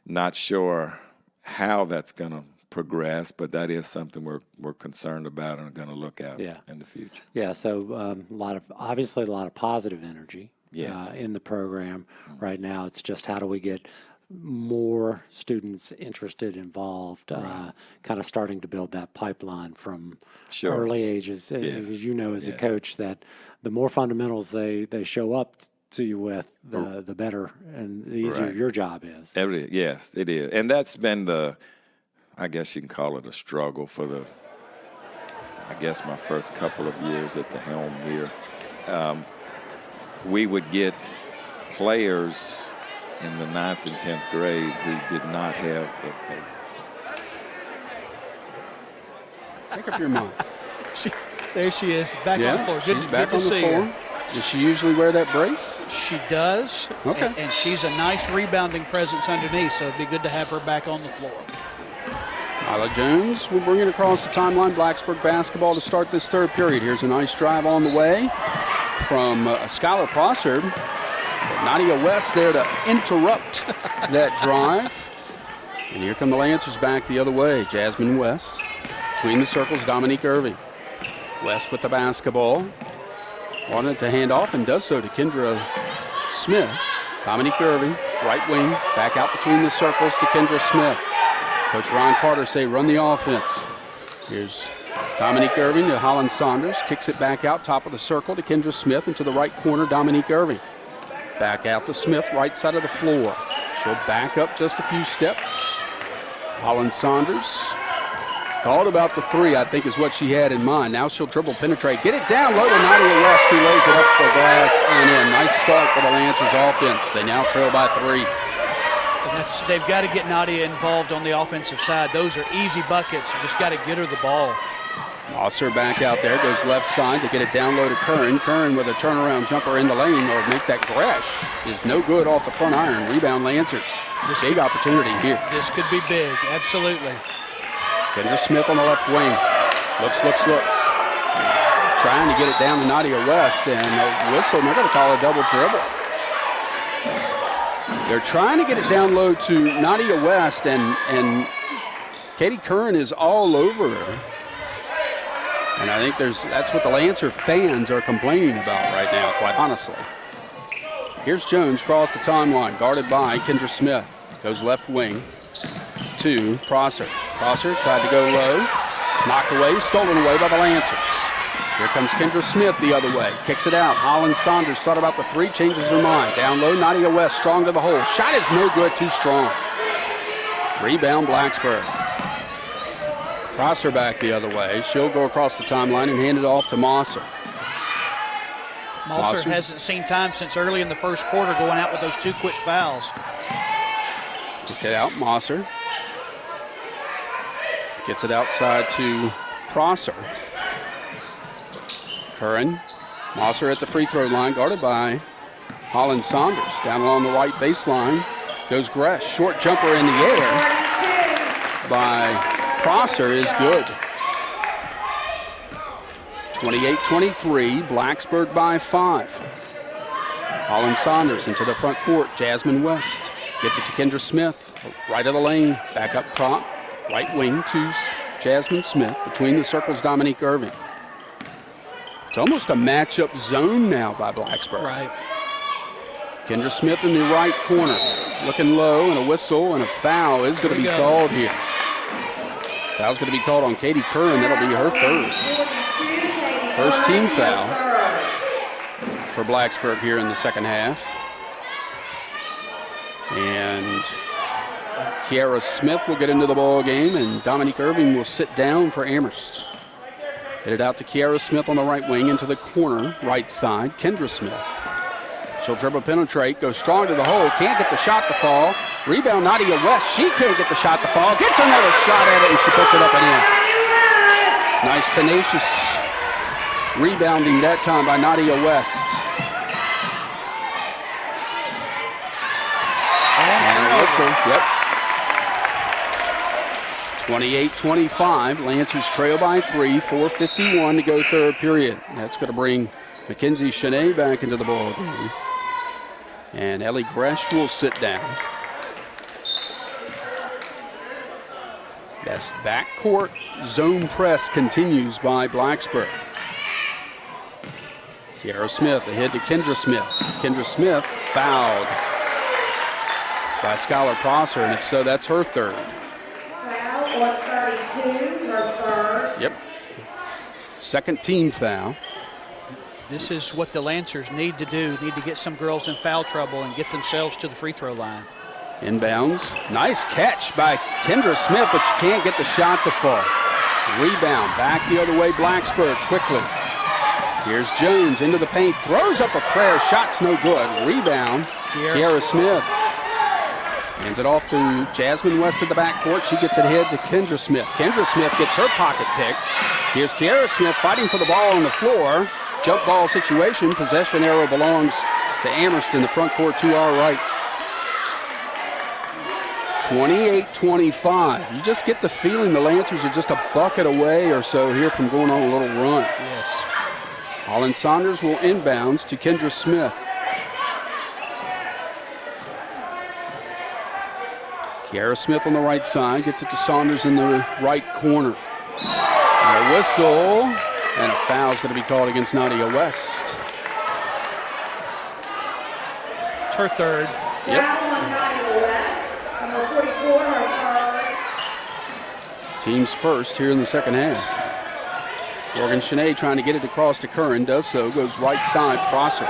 Not sure how that's going to progress, but that is something we're concerned about and are going to look at in the future. Yeah, so obviously a lot of positive energy Yes. in the program right now. It's just how do we get more students interested, involved, kind of starting to build that pipeline from early ages. As you know, as a coach, that the more fundamentals they show up to you with, the better and the easier your job is. Yes, it is. And that's been I guess you can call it a struggle for my first couple of years at the helm here. We would get players in the 9th and 10th grade who did not have the base. Make up your mind. There she is, back on the floor. She's back on the floor. Her. Does she usually wear that brace? She does. Okay. And she's a nice rebounding presence underneath, so it'd be good to have her back on the floor. Isla Jones will bring it across the timeline. Blacksburg basketball to start this third period. Here's a nice drive on the way from Skylar Prosser. Nadia West there to interrupt that drive. And here come the Lancers back the other way. Jasmine West. Between the circles, Dominique Irving. West with the basketball. Wanted to hand off and does so to Kendra Smith. Dominique Irving, right wing, back out between the circles to Kendra Smith. Coach Ron Carter say run the offense. Here's Dominique Irving to Holland Saunders. Kicks it back out, top of the circle to Kendra Smith. Into the right corner, Dominique Irving. Back out to Smith, right side of the floor. She'll back up just a few steps. Holland Saunders. Thought about the three, I think, is what she had in mind. Now she'll dribble, penetrate, get it down low to Nadia West, who lays it up the glass and in. Nice start for the Lancers offense. They now trail by 3. And they've got to get Nadia involved on the offensive side. Those are easy buckets. You just got to get her the ball. Mosser back out there, goes left side to get it down low to Curran. Curran with a turnaround jumper in the lane, or make that Gresh is no good off the front iron. Rebound Lancers. Big opportunity here. This could be big, absolutely. Kendra Smith on the left wing. Looks. Trying to get it down to Nadia West, and a whistle, and they're going to call a double dribble. They're trying to get it down low to Nadia West, and Katie Curran is all over her. And I think that's what the Lancer fans are complaining about right now, quite honestly. Here's Jones across the timeline, guarded by Kendra Smith. Goes left wing to Prosser. Prosser tried to go low, knocked away, stolen away by the Lancers. Here comes Kendra Smith the other way, kicks it out. Holland Saunders thought about the three, changes her mind. Down low, Nadia West strong to the hole. Shot is no good, too strong. Rebound Blacksburg. Prosser back the other way. She'll go across the timeline and hand it off to Mosser. Mosser hasn't seen time since early in the first quarter, going out with those 2 quick fouls. Kick it out, Mosser. Gets it outside to Prosser. Curran. Mosser at the free throw line, guarded by Holland Saunders. Down along the right baseline goes Gresh. Short jumper in the air by Prosser is good. 28-23, Blacksburg by 5. Holland Saunders into the front court. Jasmine West gets it to Kendra Smith. Right of the lane, back up top. Right wing to Jasmine Smith. Between the circles, Dominique Irving. It's almost a matchup zone now by Blacksburg. Right. Kendra Smith in the right corner. Looking low, and a whistle and a foul is going to be called here. Foul's going to be called on Katie Curran. That'll be her third. First team foul for Blacksburg here in the second half. And Kiara Smith will get into the ball game, and Dominique Irving will sit down for Amherst. Get it out to Kiara Smith on the right wing into the corner, right side. Kendra Smith. She'll dribble, penetrate, go strong to the hole. Can't get the shot to fall. Rebound Nadia West. She can't get the shot to fall. Gets another shot at it, and she puts it up and in. Nice tenacious rebounding that time by Nadia West. And a whistle. Yep. 28-25. Lancers trail by 3. 4:51 to go third period. That's going to bring Mackenzie Shanae back into the ball game. And Ellie Gresh will sit down. Yes, backcourt zone press continues by Blacksburg. Kiara Smith ahead to Kendra Smith. Kendra Smith fouled by Skylar Prosser, and if so, that's her third. Foul on 32, her third. Yep. Second team foul. This is what the Lancers need to do. Need to get some girls in foul trouble and get themselves to the free throw line. Inbounds. Nice catch by Kendra Smith, but she can't get the shot to fall. Rebound back the other way, Blacksburg quickly. Here's Jones into the paint, throws up a prayer, shot's no good. Rebound, Kiara Smith. Hands it off to Jasmine West to the backcourt. She gets it ahead to Kendra Smith. Kendra Smith gets her pocket picked. Here's Kiara Smith fighting for the ball on the floor. Jump ball situation. Possession arrow belongs to Amherst in the front court to our right. 28-25. You just get the feeling the Lancers are just a bucket away or so here from going on a little run. Yes. Holland Saunders will inbounds to Kendra Smith. Kiara Smith on the right side gets it to Saunders in the right corner. And a whistle, and a foul is going to be called against Nadia West. It's her third. Yep. Foul on Nadia West, number 44, her third. Team's first here in the second half. Morgan Shanae trying to get it across to Curran, does so, goes right side, Prosser.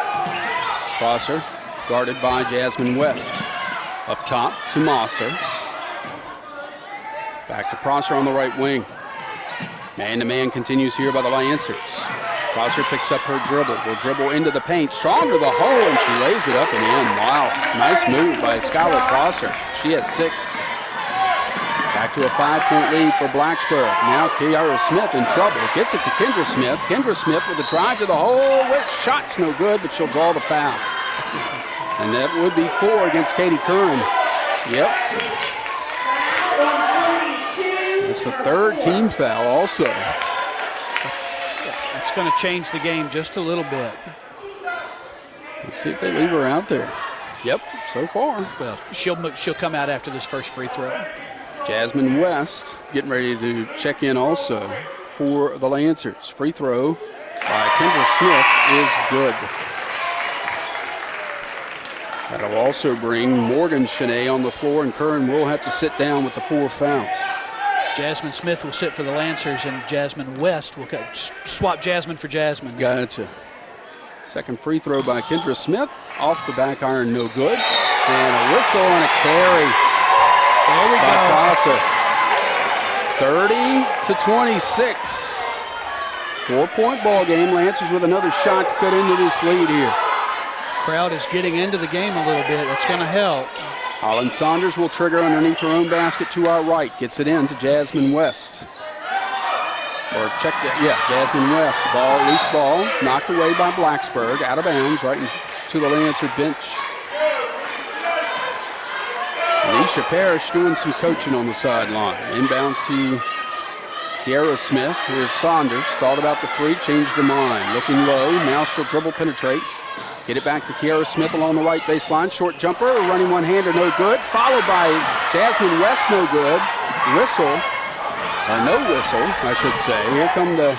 Prosser guarded by Jasmine West. Up top to Mosser. Back to Prosser on the right wing. Man-to-man continues here by the Lancers. Prosser picks up her dribble. Will dribble into the paint. Strong to the hole, and she lays it up and in. Wow. Nice move by Skylar Prosser. She has 6. Back to a 5-point lead for Blacksburg. Now Kiara Smith in trouble. Gets it to Kendra Smith. Kendra Smith with a drive to the hole. Shot's no good, but she'll draw the foul. And that would be 4 against Katie Curran. Yep. It's the third team foul also. That's going to change the game just a little bit. Let's see if they leave her out there. Yep, so far. Well, she'll come out after this first free throw. Jasmine West getting ready to check in also for the Lancers. Free throw by Kendra Smith is good. That'll also bring Morgan Shanae on the floor, and Curran will have to sit down with the 4 fouls. Jasmine Smith will sit for the Lancers, and Jasmine West will swap Jasmine for Jasmine. Gotcha. Second free throw by Kendra Smith. Off the back iron, no good. And a whistle and a carry. There we by go. Prosser. 30-26. 4-point ball game. Lancers with another shot to cut into this lead here. Crowd is getting into the game a little bit. That's going to help. Holland Saunders will trigger underneath her own basket to our right. Gets it in to Jasmine West. Or check that, yeah, Jasmine West. Loose ball, knocked away by Blacksburg. Out of bounds, right into the Lancer bench. Anisha Parrish doing some coaching on the sideline. Inbounds to Kiara Smith. Here's Saunders. Thought about the 3, changed her mind. Looking low, now she'll dribble penetrate. Get it back to Kiara Smith along the right baseline. Short jumper, running one-hander, no good. Followed by Jasmine West, no good. Whistle, or no whistle, I should say. Here come the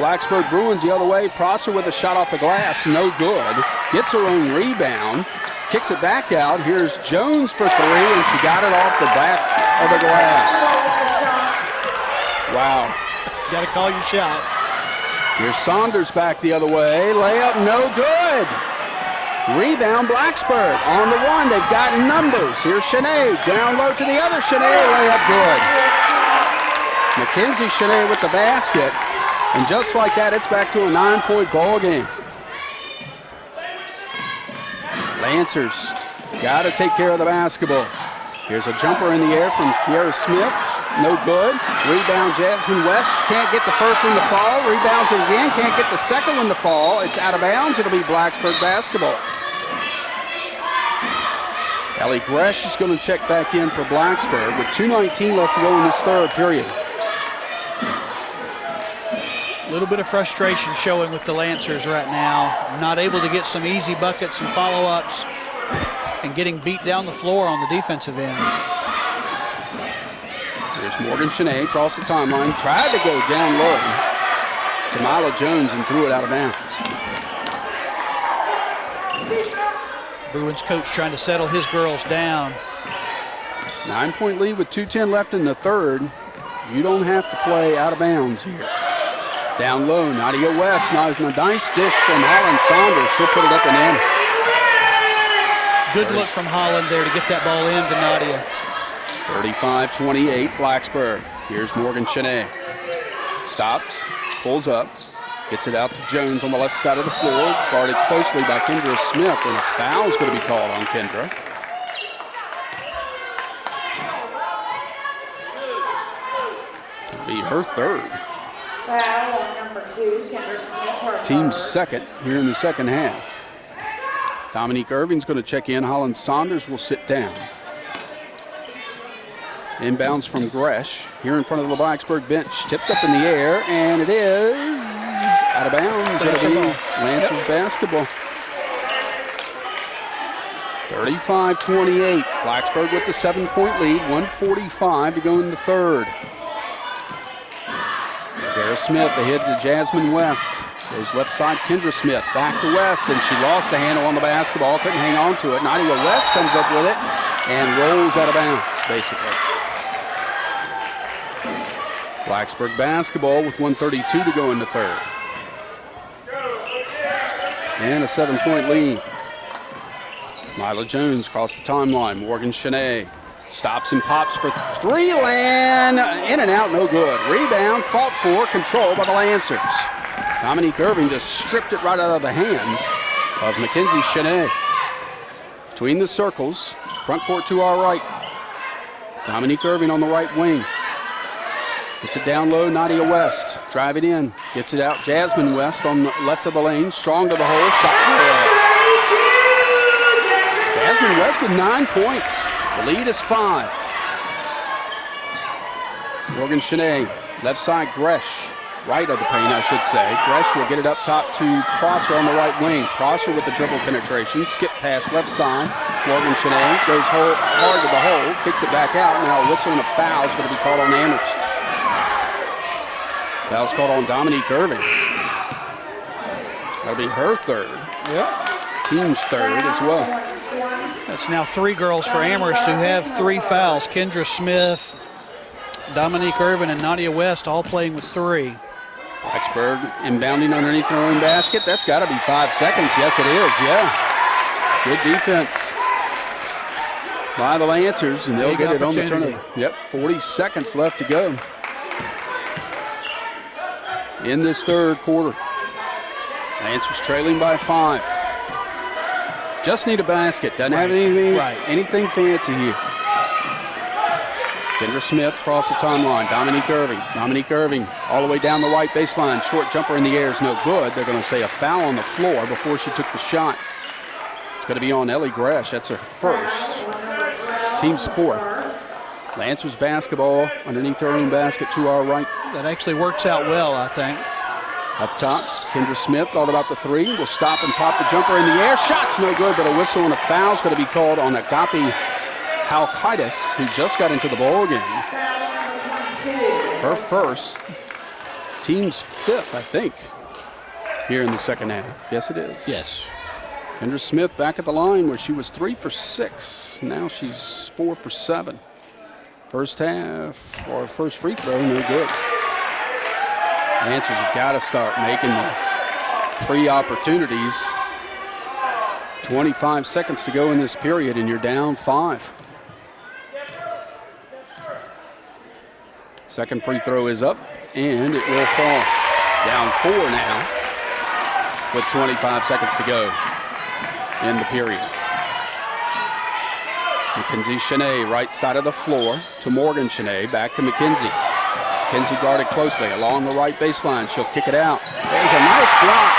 Blacksburg Bruins the other way. Prosser with a shot off the glass, no good. Gets her own rebound. Kicks it back out. Here's Jones for 3, and she got it off the back of the glass. Wow. Got to call your shot. Here's Saunders back the other way. Layup, no good. Rebound, Blacksburg on the 1. They've got numbers. Here's Shanae. Down low to the other Shanae. Layup good. Mackenzie Shanae with the basket. And just like that, it's back to a 9-point ball game. Lancers got to take care of the basketball. Here's a jumper in the air from Kiara Smith. No good. Rebound, Jasmine West. Can't get the first one to fall. Rebounds it again. Can't get the second one to fall. It's out of bounds. It'll be Blacksburg basketball. Ellie Gresh is going to check back in for Blacksburg with 2:19 left to go in this third period. A little bit of frustration showing with the Lancers right now. Not able to get some easy buckets and follow-ups and getting beat down the floor on the defensive end. Here's Morgan Shanae across the timeline. Tried to go down low to Mila Jones and threw it out of bounds. Bruins coach trying to settle his girls down. 9-point lead with 2:10 left in the third. You don't have to play out of bounds here. Down low, Nadia West. Now a nice dish from Holland Saunders. She'll put it up and in. Good look from Holland there to get that ball in to Nadia. 35-28 Blacksburg. Here's Morgan Shanae. Stops, pulls up, gets it out to Jones on the left side of the floor, guarded closely by Kendra Smith, and a foul's going to be called on Kendra. It'll be her third. Foul on number 2, Kendra Smith. Team's second here in the second half. Dominique Irving's going to check in. Holland Saunders will sit down. Inbounds from Gresh here in front of the Blacksburg bench. Tipped up in the air, and it is out of bounds. It'll be Lancers basketball. 35-28. Blacksburg with the 7-point lead. 1:45 to go in the third. Kara Smith ahead to Jasmine West. Goes left side, Kendra Smith back to West, and she lost the handle on the basketball. Couldn't hang on to it. Nadia West comes up with it and rolls out of bounds, basically. Blacksburg basketball with 1:32 to go in the third. And a 7-point lead. Mila Jones across the timeline. Morgan Shanae stops and pops for three. Land in and out, no good. Rebound, fought for, controlled by the Lancers. Dominique Irving just stripped it right out of the hands of Mackenzie Shanae. Between the circles, front court to our right. Dominique Irving on the right wing. Gets it down low, Nadia West. Drive it in, gets it out. Jasmine West on the left of the lane. Strong to the hole, shot good. Jasmine West with 9 points. The lead is 5. Morgan Shanae, left side Gresh. Right of the paint, I should say. Gresh will get it up top to Prosser on the right wing. Prosser with the dribble penetration. Skip pass left side. Morgan Shanae goes hard to the hole. Kicks it back out. Now a whistle and a foul is going to be called on Amherst. Foul's called on Dominique Irving. That'll be her third. Yep. Team's third as well. That's now 3 girls for Amherst who have 3 fouls. Kendra Smith, Dominique Irvin, and Nadia West all playing with 3. Blacksburg inbounding underneath their own basket. That's got to be 5 seconds. Yes, it is. Yeah. Good defense by the Lancers, and they'll get it on the turnover. Yep, 40 seconds left to go in this third quarter. Lancers trailing by 5. Just need a basket. Doesn't have anything fancy here. Kendra Smith across the timeline. Dominique Irving. Dominique Irving all the way down the right baseline. Short jumper in the air is no good. They're going to say a foul on the floor before she took the shot. It's going to be on Ellie Gresh. That's her first. Team's 4th. Lancers basketball underneath their own basket to our right. That actually works out well, I think. Up top, Kendra Smith thought about the 3. Will stop and pop the jumper in the air. Shot's no good, but a whistle and a foul is going to be called on Agape Halkitis, who just got into the ball game. Her first. Team's 5th, I think, here in the second half. Yes, it is. Yes. Kendra Smith back at the line where she was 3 for 6. Now she's 4 for 7. First half, or first free throw, no good. Lancers have got to start making these free opportunities. 25 seconds to go in this period, and you're down 5. Second free throw is up, and it will fall. Down 4 now, with 25 seconds to go in the period. Mackenzie Shanae, right side of the floor to Morgan Shanae, back to Mackenzie. Mackenzie guarded closely along the right baseline. She'll kick it out. There's a nice block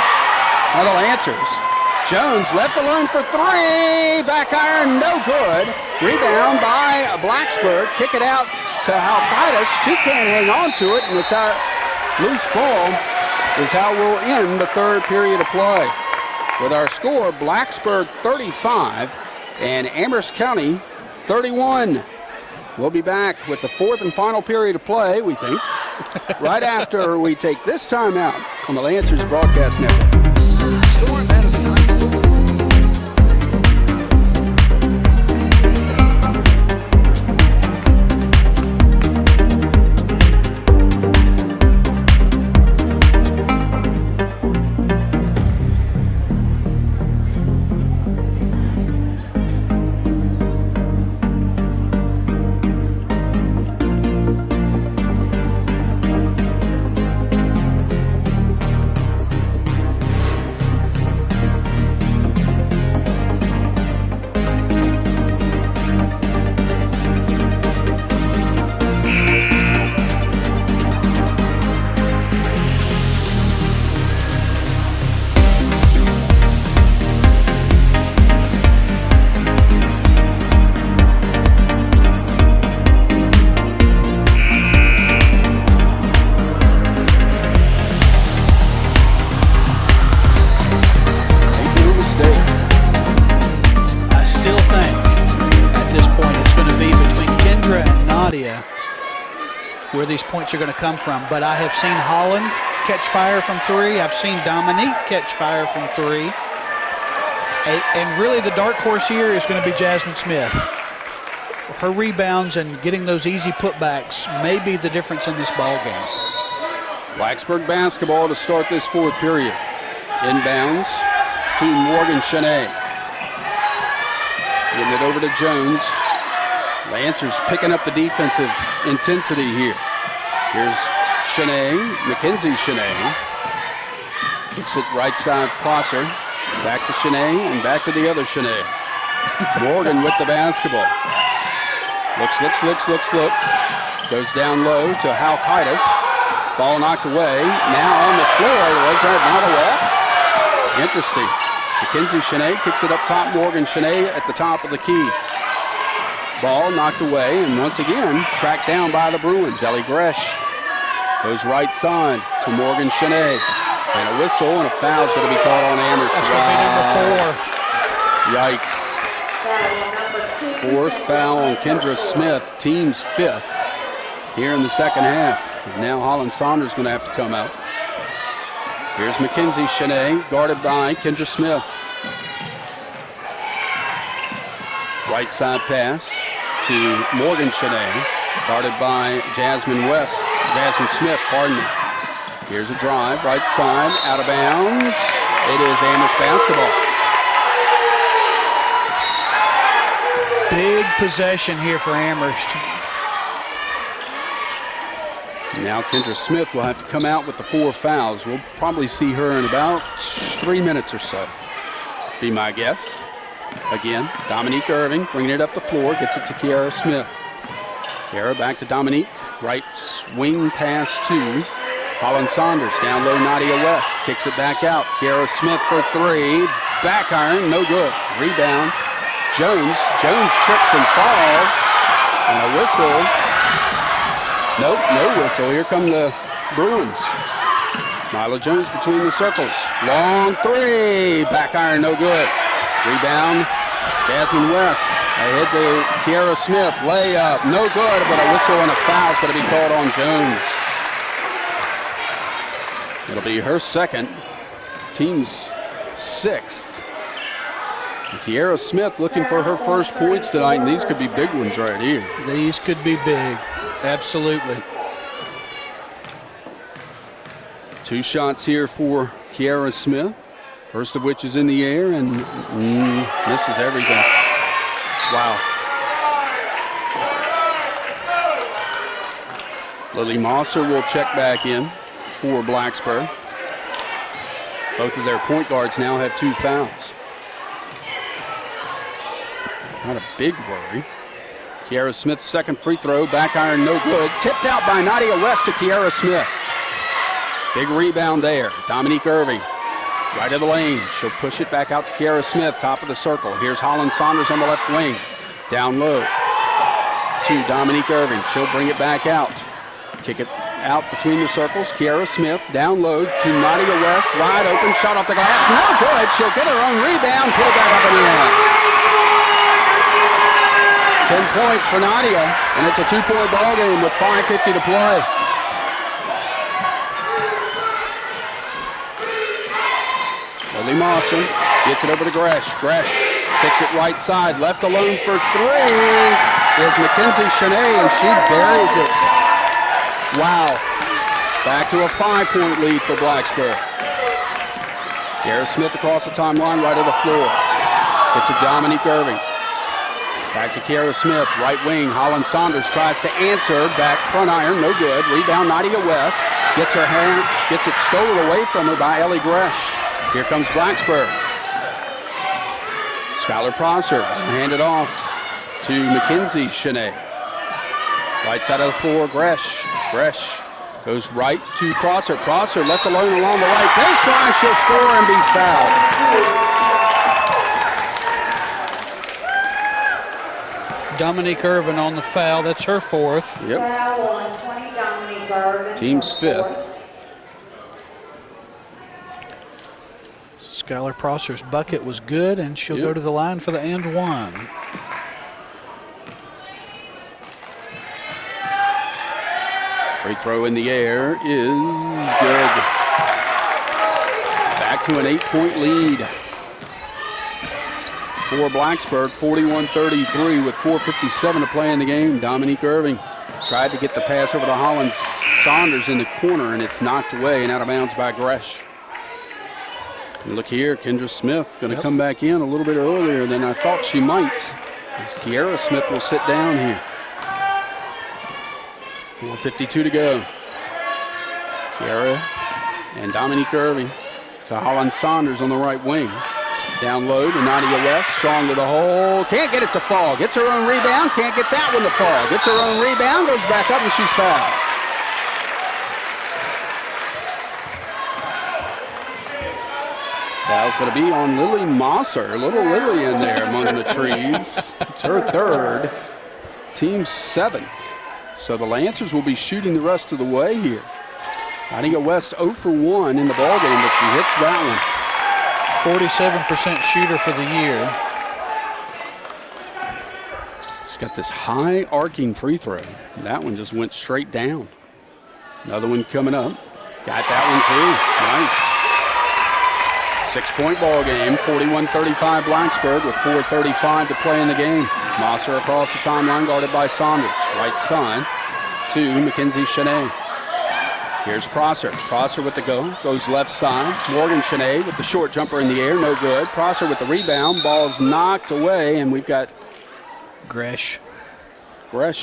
by the Lancers. Jones left alone for 3. back iron, no good. Rebound by Blacksburg. Kick it out to Halkitis. She can't hang on to it, and it's our loose ball is how we'll end the third period of play. With our score, Blacksburg 35 and Amherst County 31. We'll be back with the fourth and final period of play, we think, right after we take this time out on the Lancers Broadcast Network. Where these points are going to come from, but I have seen Holland catch fire from three. I've seen Dominique catch fire from three. And really the dark horse here is going to be Jasmine Smith. Her rebounds and getting those easy putbacks may be the difference in this ball game. Blacksburg basketball to start this fourth period. Inbounds to Morgan Shanae. Getting it over to Jones. Lancers picking up the defensive intensity here. Here's Shanae, Mackenzie Shanae. Kicks it right side Prosser. Back to Shanae and back to the other Shanae. Morgan with the basketball. Looks. Goes down low to Halkitis. Ball knocked away. Now on the floor. Was that not a walk? Interesting. Mackenzie Shanae kicks it up top. Morgan Shanae at the top of the key. Ball knocked away, and once again, tracked down by the Bruins. Ellie Gresh goes right side to Morgan Shanae. And a whistle and a foul is going to be called on Amherst. That's going to be number 4. Yikes. Fourth foul on Kendra Smith, team's fifth here in the second half. And now Holland Saunders is going to have to come out. Here's Mackenzie Shanae, guarded by Kendra Smith. Right side pass to Morgan Shanae, guarded by Jasmine Smith, pardon me. Here's a drive, right side, out of bounds. It is Amherst basketball. Big possession here for Amherst. Now Kendra Smith will have to come out with the 4 fouls. We'll probably see her in about 3 minutes or so, be my guess. Again, Dominique Irving bringing it up the floor, gets it to Kiara Smith. Kiara back to Dominique, right swing pass to Holland Saunders. Down low, Nadia West kicks it back out. Kiara Smith for 3, back iron, no good. Rebound, Jones trips and falls, and a whistle. Nope, no whistle. Here come the Bruins. Nyla Jones between the circles. Long 3, back iron, no good. Rebound, Jasmine West. Ahead to Kiara Smith. Layup, no good, but a whistle and a foul is going to be called on Jones. It'll be her second, team's 6th. Kiara Smith looking for her first points tonight, and these could be big ones right here. These could be big, absolutely. 2 shots here for Kiara Smith. First of which is in the air and misses everything. Wow. Lily Mosser will check back in for Blacksburg. Both of their point guards now have 2 fouls. Not a big worry. Kiara Smith's second free throw, back iron, no good. Tipped out by Nadia West to Kiara Smith. Big rebound there. Dominique Irving Right of the lane. She'll push it back out to Kiara Smith, top of the circle. Here's Holland Saunders on the left wing. Down low to Dominique Irving. She'll bring it back out. Kick it out between the circles. Kiara Smith down low to Nadia West. Wide open, shot off the glass. No good. She'll get her own rebound, put it back up in the air. 10 points for Nadia, and it's a 2-point ball game with 5:50 to play. Lily Mosser gets it over to Gresh. Gresh kicks it right side. Left alone for three is Mackenzie Shanae, and she buries it. Wow. Back to a 5-point lead for Blacksburg. Kiara Smith across the timeline, right of the floor. Gets it Dominique Irving. Back to Kiara Smith, right wing. Holland Saunders tries to answer. Back front iron, no good. Rebound Nadia West. Gets her hand, gets it stolen away from her by Ellie Gresh. Here comes Blacksburg. Skylar Prosser handed off to Mackenzie Shanae. Right side of the floor, Gresh. Gresh goes right to Prosser. Prosser left alone along the right baseline. She'll score and be fouled. Dominique Irvin on the foul. That's her fourth. Yep. Foul on 20, Dominique Irvin. Team's fifth. Fourth. Skylar Prosser's bucket was good, and she'll go to the line for the and one. Free throw in the air is good. Back to an 8-point lead for Blacksburg, 41-33 with 4:57 to play in the game. Dominique Irving tried to get the pass over to Holland Saunders in the corner, and it's knocked away and out of bounds by Gresh. And look here, Kendra Smith going to come back in a little bit earlier than I thought she might, as Kiara Smith will sit down here. 4:52 to go. Kiara and Dominique Irving to Holland Saunders on the right wing. Down low to Nadia West, strong to the hole. Can't get it to fall. Gets her own rebound. Can't get that one to fall. Gets her own rebound, goes back up, and she's fouled. Foul's going to be on Lily Mosser. Little Lily in there among the trees. It's her third. Team seventh. So the Lancers will be shooting the rest of the way here. Nadia West 0 for 1 in the ballgame, but she hits that one. 47% shooter for the year. She's got this high arcing free throw. That one just went straight down. Another one coming up. Got that one too. Nice. 6-point ball game. 41-35 Blacksburg with 4:35 to play in the game. Mosser across the timeline, guarded by Saunders. Right side to Mackenzie Shanae. Here's Prosser. Prosser with the go. Goes left side. Morgan Shanae with the short jumper in the air. No good. Prosser with the rebound. Ball's knocked away, and we've got Gresh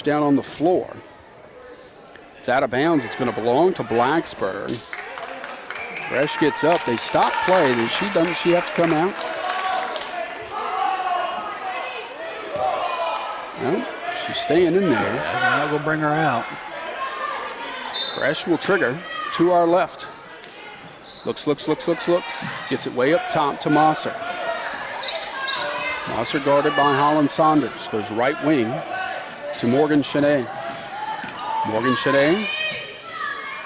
down on the floor. It's out of bounds. It's going to belong to Blacksburg. Gresh gets up. They stop play. Doesn't she have to come out? No, she's staying in there. They're not going to bring her out. Gresh will trigger to our left. Looks. Gets it way up top to Mosser. Mosser guarded by Holland Saunders. Goes right wing to Morgan Shanae. Morgan Shanae,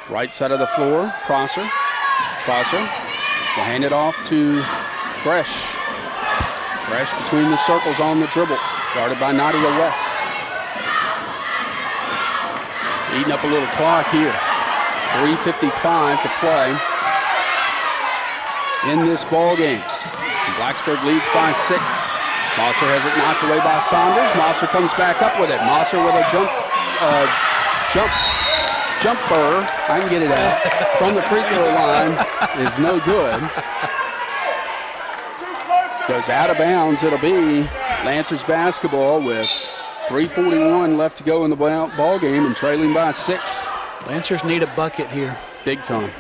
right side of the floor. Prosser will hand it off to Gresh. Gresh between the circles on the dribble. Guarded by Nadia West. Eating up a little clock here. 3:55 to play in this ball game. Blacksburg leads by 6. Mosser has it knocked away by Saunders. Mosser comes back up with it. Mosser with a jumper. I can get it out from the free throw line is no good. Goes out of bounds. It'll be Lancers basketball with 3:41 left to go in the ball game and trailing by 6. Lancers need a bucket here. Big time.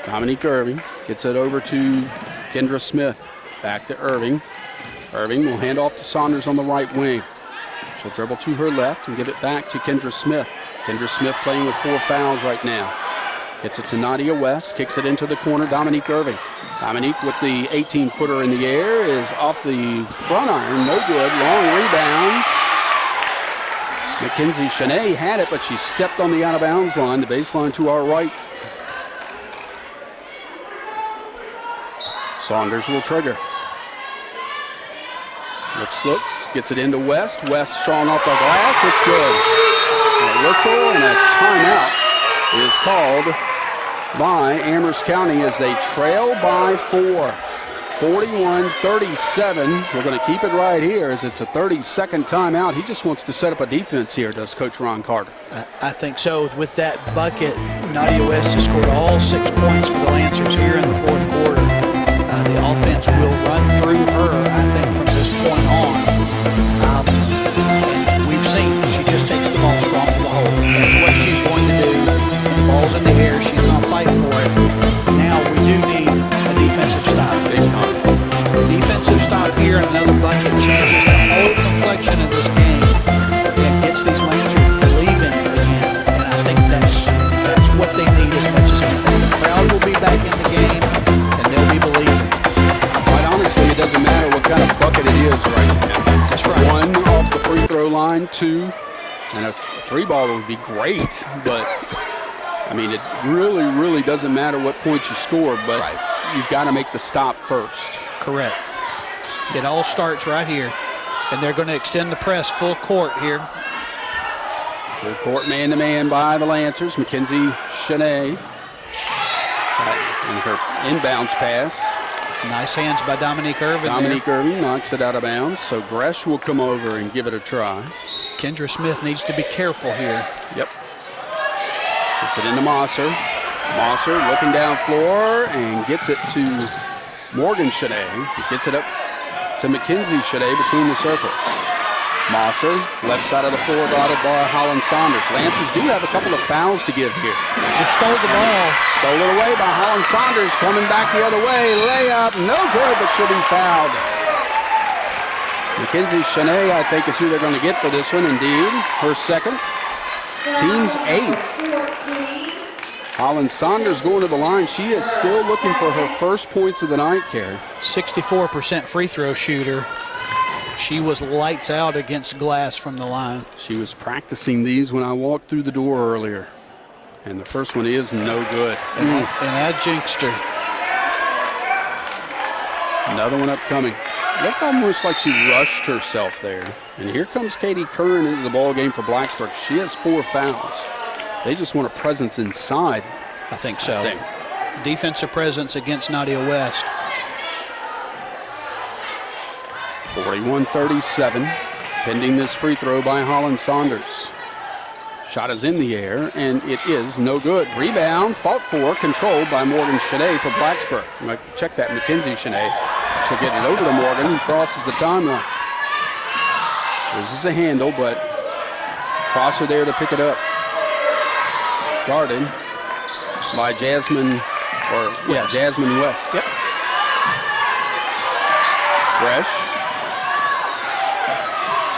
Dominique Irving gets it over to Kendra Smith. Back to Irving. Irving will hand off to Saunders on the right wing. She'll dribble to her left and give it back to Kendra Smith. Kendra Smith playing with 4 fouls right now. Gets it to Nadia West. Kicks it into the corner. Dominique Irving Dominique with the 18-footer in the air is off the front iron. No good. Long rebound. Mackenzie Shanae had it, but she stepped on the out-of-bounds line, the baseline to our right. Saunders will trigger. Looks, gets it into West. West showing off the glass. It's good. A whistle and a timeout is called by Amherst County as they trail by 4. 41-37. We're going to keep it right here as it's a 30-second timeout. He just wants to set up a defense here, does Coach Ron Carter. I think so. With that bucket, Nadia West has scored all 6 points for the Lancers here in the fourth quarter. The offense will run through her, I think, from this point on. And we've seen she just takes the ball strong to the hole. That's what she's going to do. The ball's in the air. She's going to fight for it. Now we do need a defensive stop. Defensive stop here and another bucket changes the whole complexion of this game and gets these Lancers believing again. And I think that's what they need as much as anything. The crowd will be back in the game and they'll be believing. Quite honestly, it doesn't matter what kind of bucket it is right now. That's right. 1 off the free throw line, 2, and a 3-ball would be great, but I mean, it really, really doesn't matter what points you score, but you've got to make the stop first. Correct. It all starts right here, and they're going to extend the press full court here. Full court man-to-man by the Lancers. Mackenzie Shanae in her inbounds pass. Nice hands by Dominique Irvin. Dominique Irvin knocks it out of bounds, so Gresh will come over and give it a try. Kendra Smith needs to be careful here. Yep. Gets it into Mosser. Mosser looking down floor and gets it to Morgan Shanae. He gets it up to Mackenzie Shanae between the circles. Mosser, left side of the floor, dotted by Holland Saunders. Lancers do have a couple of fouls to give here. Just stole the ball. Stole it away by Holland Saunders, coming back the other way. Layup, no good, but she'll be fouled. Mackenzie Shanae, I think, is who they're going to get for this one, indeed. Her second. Team's 8th. Holland Saunders going to the line. She is still looking for her first points of the night, Carrie. 64% free throw shooter. She was lights out against glass from the line. She was practicing these when I walked through the door earlier. And the first one is no good. And that jinxed her. Another one upcoming. Looked almost like she rushed herself there. And here comes Katie Curran into the ball game for Blacksburg. She has 4 fouls. They just want a presence inside. I think so. Defensive presence against Nadia West. 41-37, pending this free throw by Holland Saunders. Shot is in the air, and it is no good. Rebound, fought for, controlled by Morgan Shanae for Blacksburg. You might check that, Mackenzie Shanae. She'll get it over to Morgan, who crosses the timeline. This is a handle, but Prosser there to pick it up. Guarded by Jasmine West. Yep. Fresh.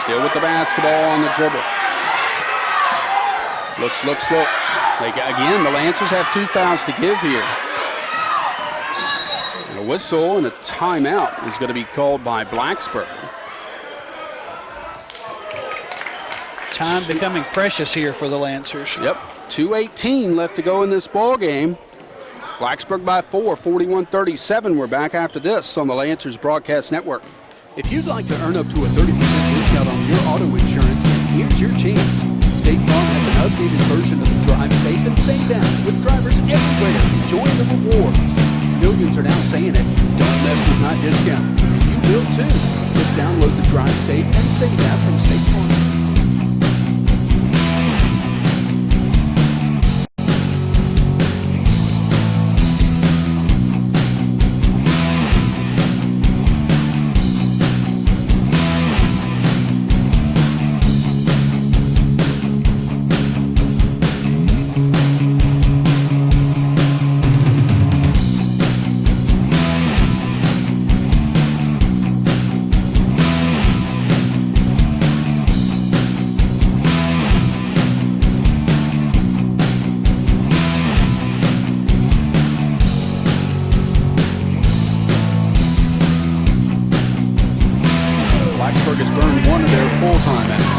Still with the basketball on the dribble. Looks. Again, the Lancers have 2 fouls to give here. And a whistle and a timeout is going to be called by Blacksburg. Time becoming precious here for the Lancers. Yep. 2:18 left to go in this ball game. Blacksburg by 4, 41-37. We're back after this on the Lancers Broadcast Network. If you'd like to earn up to a 30% discount on your auto insurance, here's your chance. State Farm has an updated version of the Drive Safe and Save Down with drivers everywhere enjoying the rewards. Millions are now saying it. Don't mess with my discount. You will too. Just download the Drive Safe and Save app from State Farm. burned one of their full timeouts.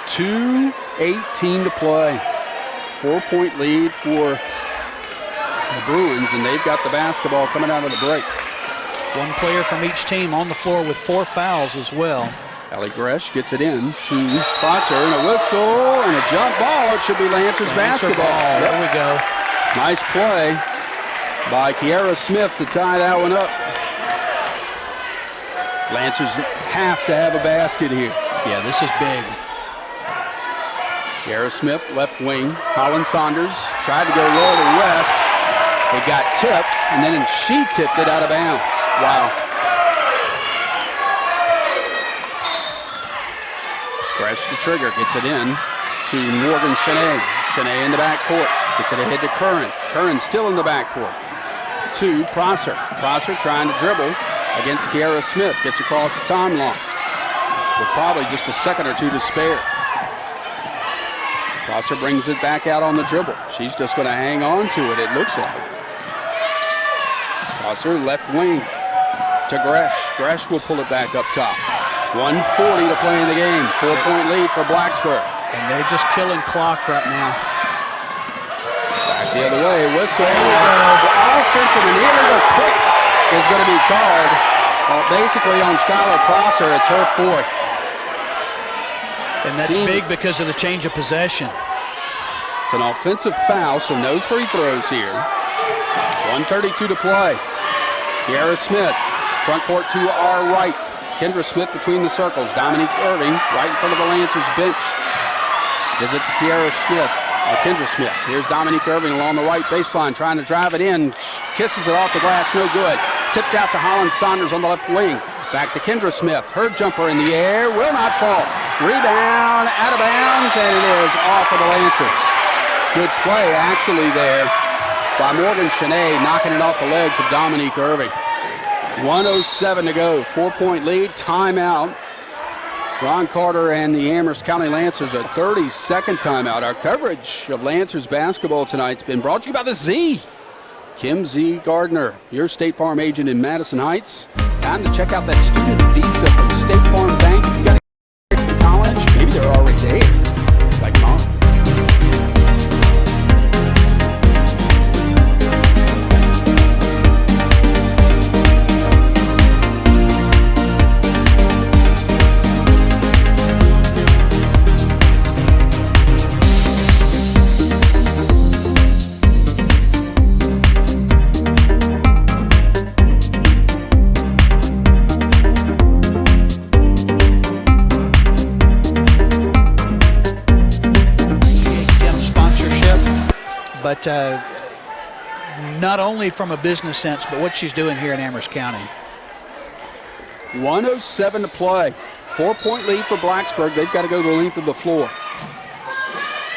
2:18 to play. 4-point lead for the Bruins, and they've got the basketball coming out of the break. One player from each team on the floor with 4 fouls as well. Allie Gresh gets it in to Prosser, and a whistle and a jump ball. It should be Lancers basketball. Yep. There we go. Nice play by Kiara Smith to tie that one up. Lancers have to have a basket here. Yeah, this is big. Kiara Smith, left wing. Holland Saunders tried to go low to West. It got tipped, and then she tipped it out of bounds. Wow. Gresh the trigger, gets it in to Morgan Shanae. Shanae in the backcourt, gets it ahead to Curran. Curran still in the backcourt. To Prosser. Prosser trying to dribble against Kiara Smith. Gets across the timeline with probably just a second or two to spare. Prosser brings it back out on the dribble. She's just going to hang on to it, it looks like. Prosser left wing to Gresh. Gresh will pull it back up top. 1:40 to play in the game. 4-point lead for Blacksburg. And they're just killing clock right now. Back the other way. Whistle. Offensive and illegal pick is going to be called. Basically on Skylar Prosser, it's her fourth. And that's big because of the change of possession. It's an offensive foul, so no free throws here. 1:32 to play. Kiara Smith, front court to our right. Kendra Smith between the circles. Dominique Irving right in front of the Lancers bench. Gives it to Kiara Smith, or Kendra Smith. Here's Dominique Irving along the right baseline trying to drive it in. Kisses it off the glass, no good. Tipped out to Holland Saunders on the left wing. Back to Kendra Smith. Her jumper in the air will not fall. Rebound, out of bounds, and it is off of the Lancers. Good play actually there by Morgan Shanae, knocking it off the legs of Dominique Irving. 1:07 to go, 4-point lead, timeout. Ron Carter and the Amherst County Lancers, a 30-second timeout. Our coverage of Lancers basketball tonight's been brought to you by the Z. Kim Z. Gardner, your State Farm agent in Madison Heights. Time to check out that student visa from State Farm Bank. You got to get to college, maybe they're already there. Like mom. But not only from a business sense, but what she's doing here in Amherst County. 1:07 to play. 4-point lead for Blacksburg. They've got to go the length of the floor.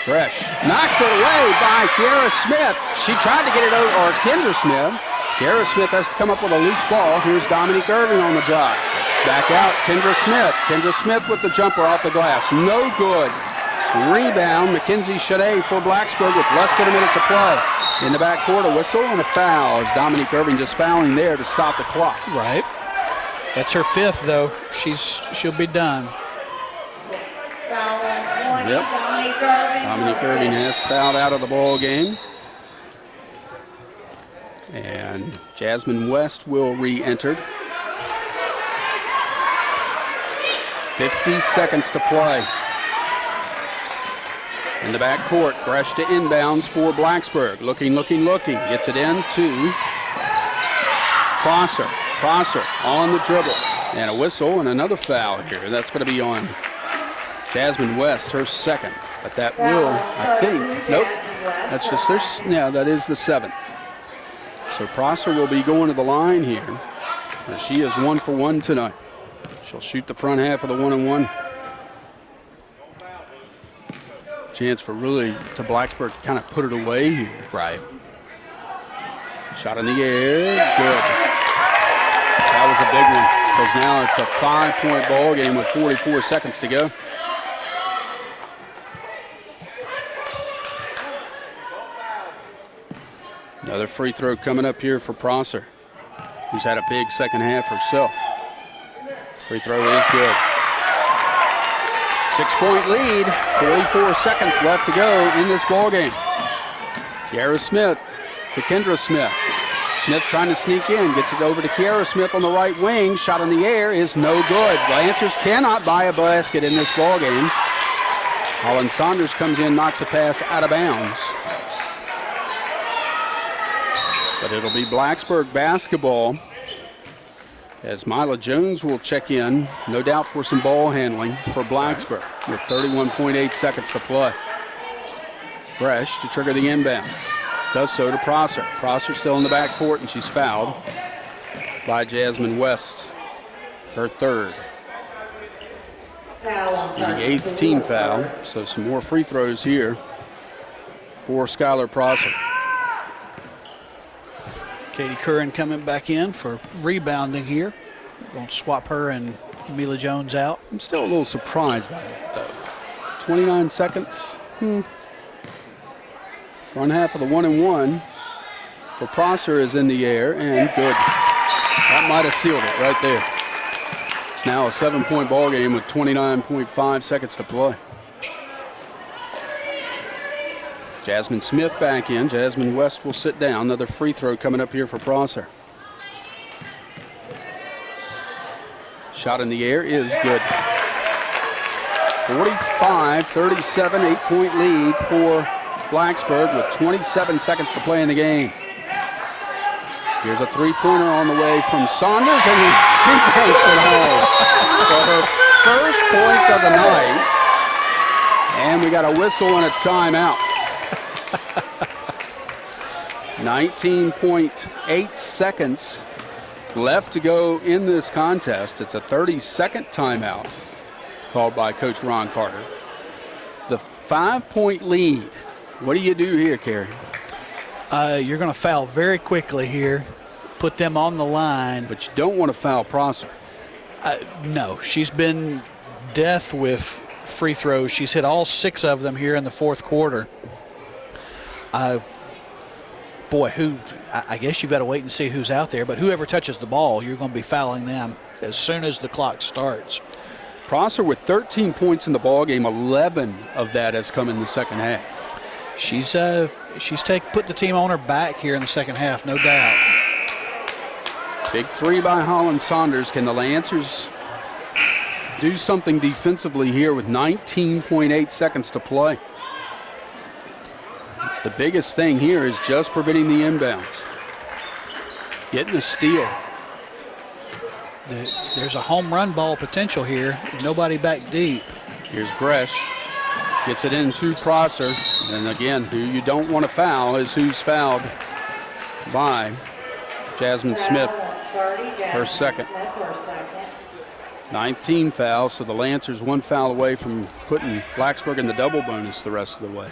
Gresh knocks it away by Kiara Smith. She tried to get it over, or Kendra Smith. Kiara Smith has to come up with a loose ball. Here's Dominique Irving on the drive. Back out, Kendra Smith. Kendra Smith with the jumper off the glass. No good. Rebound, Mackenzie Shanae for Blacksburg with less than a minute to play. In the backcourt, a whistle and a foul as Dominique Irving just fouling there to stop the clock. Right. That's her fifth, though. She'll be done. Foul on 20, Yep. Dominique Irving. Dominique Irving has fouled out of the ball game. And Jasmine West will re-enter. 50 seconds to play. In the backcourt, Gresh to inbounds for Blacksburg. Looking. Gets it in to Prosser. Prosser on the dribble. And a whistle and another foul here. That's going to be on Jasmine West, her second. But that will, I think, nope. That's just this. Yeah, that is the seventh. So Prosser will be going to the line here. As she is 1 for 1 tonight. She'll shoot the front half of the 1-on-1. Chance for really to Blacksburg to kind of put it away here. Right. Shot in the air. Good. That was a big one because now it's a 5-point ball game with 44 seconds to go. Another free throw coming up here for Prosser, who's had a big second half herself. Free throw is good. 6-point lead, 44 seconds left to go in this ball game. Kiara Smith to Kendra Smith. Smith trying to sneak in, gets it over to Kiara Smith on the right wing. Shot in the air is no good. Lancers cannot buy a basket in this ball game. Holland Saunders comes in, knocks a pass out of bounds. But it'll be Blacksburg basketball as Mila Jones will check in, no doubt for some ball handling for Blacksburg with 31.8 seconds to play. Fresh to trigger the inbounds. Does so to Prosser. Prosser still in the backcourt, and she's fouled by Jasmine West, her third. The eighth team foul, so some more free throws here for Skylar Prosser. Katie Curran coming back in for rebounding here. Going to swap her and Mila Jones out. I'm still a little surprised by it, though. 29 seconds. Front half of the 1-and-1 for Prosser is in the air, and good. That might have sealed it right there. It's now a 7-point ball game with 29.5 seconds to play. Jasmine Smith back in. Jasmine West will sit down. Another free throw coming up here for Prosser. Shot in the air is good. 45-37, 8-point lead for Blacksburg with 27 seconds to play in the game. Here's a three-pointer on the way from Saunders, and she takes it home for her first points of the night. And we got a whistle and a timeout. 19.8 seconds left to go in this contest. It's a 30-second timeout called by Coach Ron Carter. The 5-point lead. What do you do here, Carrie? You're going to foul very quickly here, put them on the line. But you don't want to foul Prosser. No, she's been death with free throws. She's hit all 6 of them here in the fourth quarter. I guess you've got to wait and see who's out there, but whoever touches the ball, you're going to be fouling them as soon as the clock starts. Prosser with 13 points in the ball game, 11 of that has come in the second half. She's put the team on her back here in the second half, no doubt. Big three by Holland Saunders. Can the Lancers do something defensively here with 19.8 seconds to play? The biggest thing here is just preventing the inbounds. Getting a steal. There's a home run ball potential here. Nobody back deep. Here's Gresh. Gets it into Prosser. And again, who you don't want to foul is who's fouled by Jasmine Smith, her second. 19 fouls, so the Lancers 1 foul away from putting Blacksburg in the double bonus the rest of the way.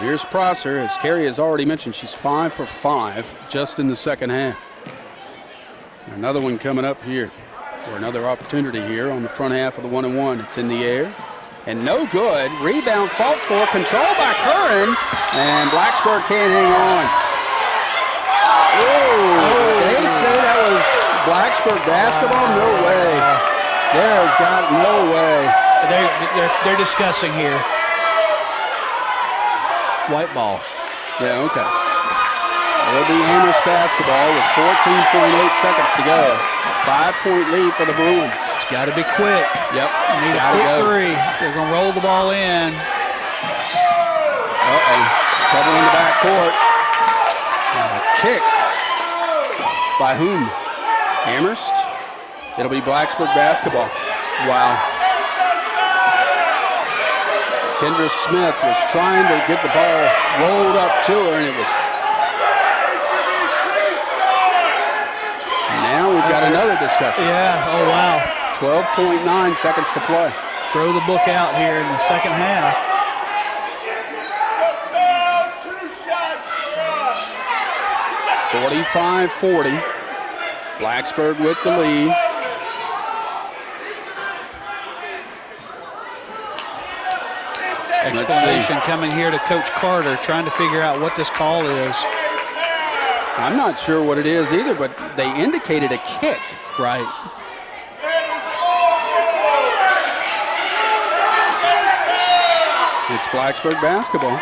Here's Prosser. As Carrie has already mentioned, she's 5 for 5 just in the second half. Another one coming up here, or another opportunity here on the front half of the 1-and-1. It's in the air, and no good. Rebound fought for, controlled by Curran, and Blacksburg can't hang on. They say that was Blacksburg basketball? No way. There has got no way. They're discussing here. White ball. Yeah, okay. It'll be Amherst basketball with 14.8 seconds to go. 5-point lead for the Bruins. It's got to be quick. Yep. Need a quick three. They're going to roll the ball in. Uh-oh. Trouble in the backcourt. A kick. By whom? Amherst? It'll be Blacksburg basketball. Wow. Kendra Smith was trying to get the ball rolled up to her, and it was. Now we've got another discussion. Yeah, oh wow. 12.9 seconds to play. Throw the book out here in the second half. .45 40. Blacksburg with the lead. Explanation coming here to Coach Carter, trying to figure out what this call is. I'm not sure what it is either, but they indicated a kick. Right. It's Blacksburg basketball.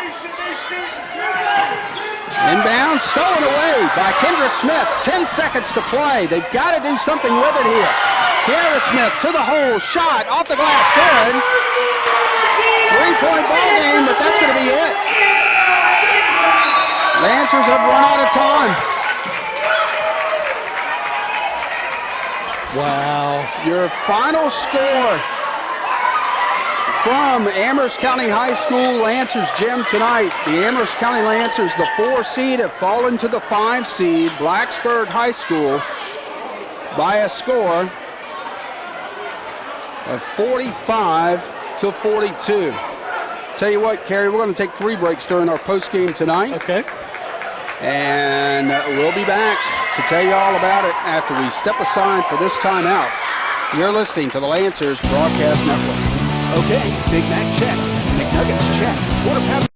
Inbound, stolen away by Kendra Smith. 10 seconds to play. They've got to do something with it here. Kiara Smith to the hole, shot off the glass, good. 3-point ball game, but that's going to be it. Lancers have run out of time. Wow. Your final score from Amherst County High School Lancers gym tonight. The Amherst County Lancers, the 4 seed, have fallen to the 5 seed, Blacksburg High School, by a score of 45-42. Tell you what, Carrie, we're going to take 3 breaks during our post game tonight. Okay. And we'll be back to tell you all about it after we step aside for this timeout. You're listening to the Lancers Broadcast Network. Okay, Big Mac check. McNuggets check. Quarter pounder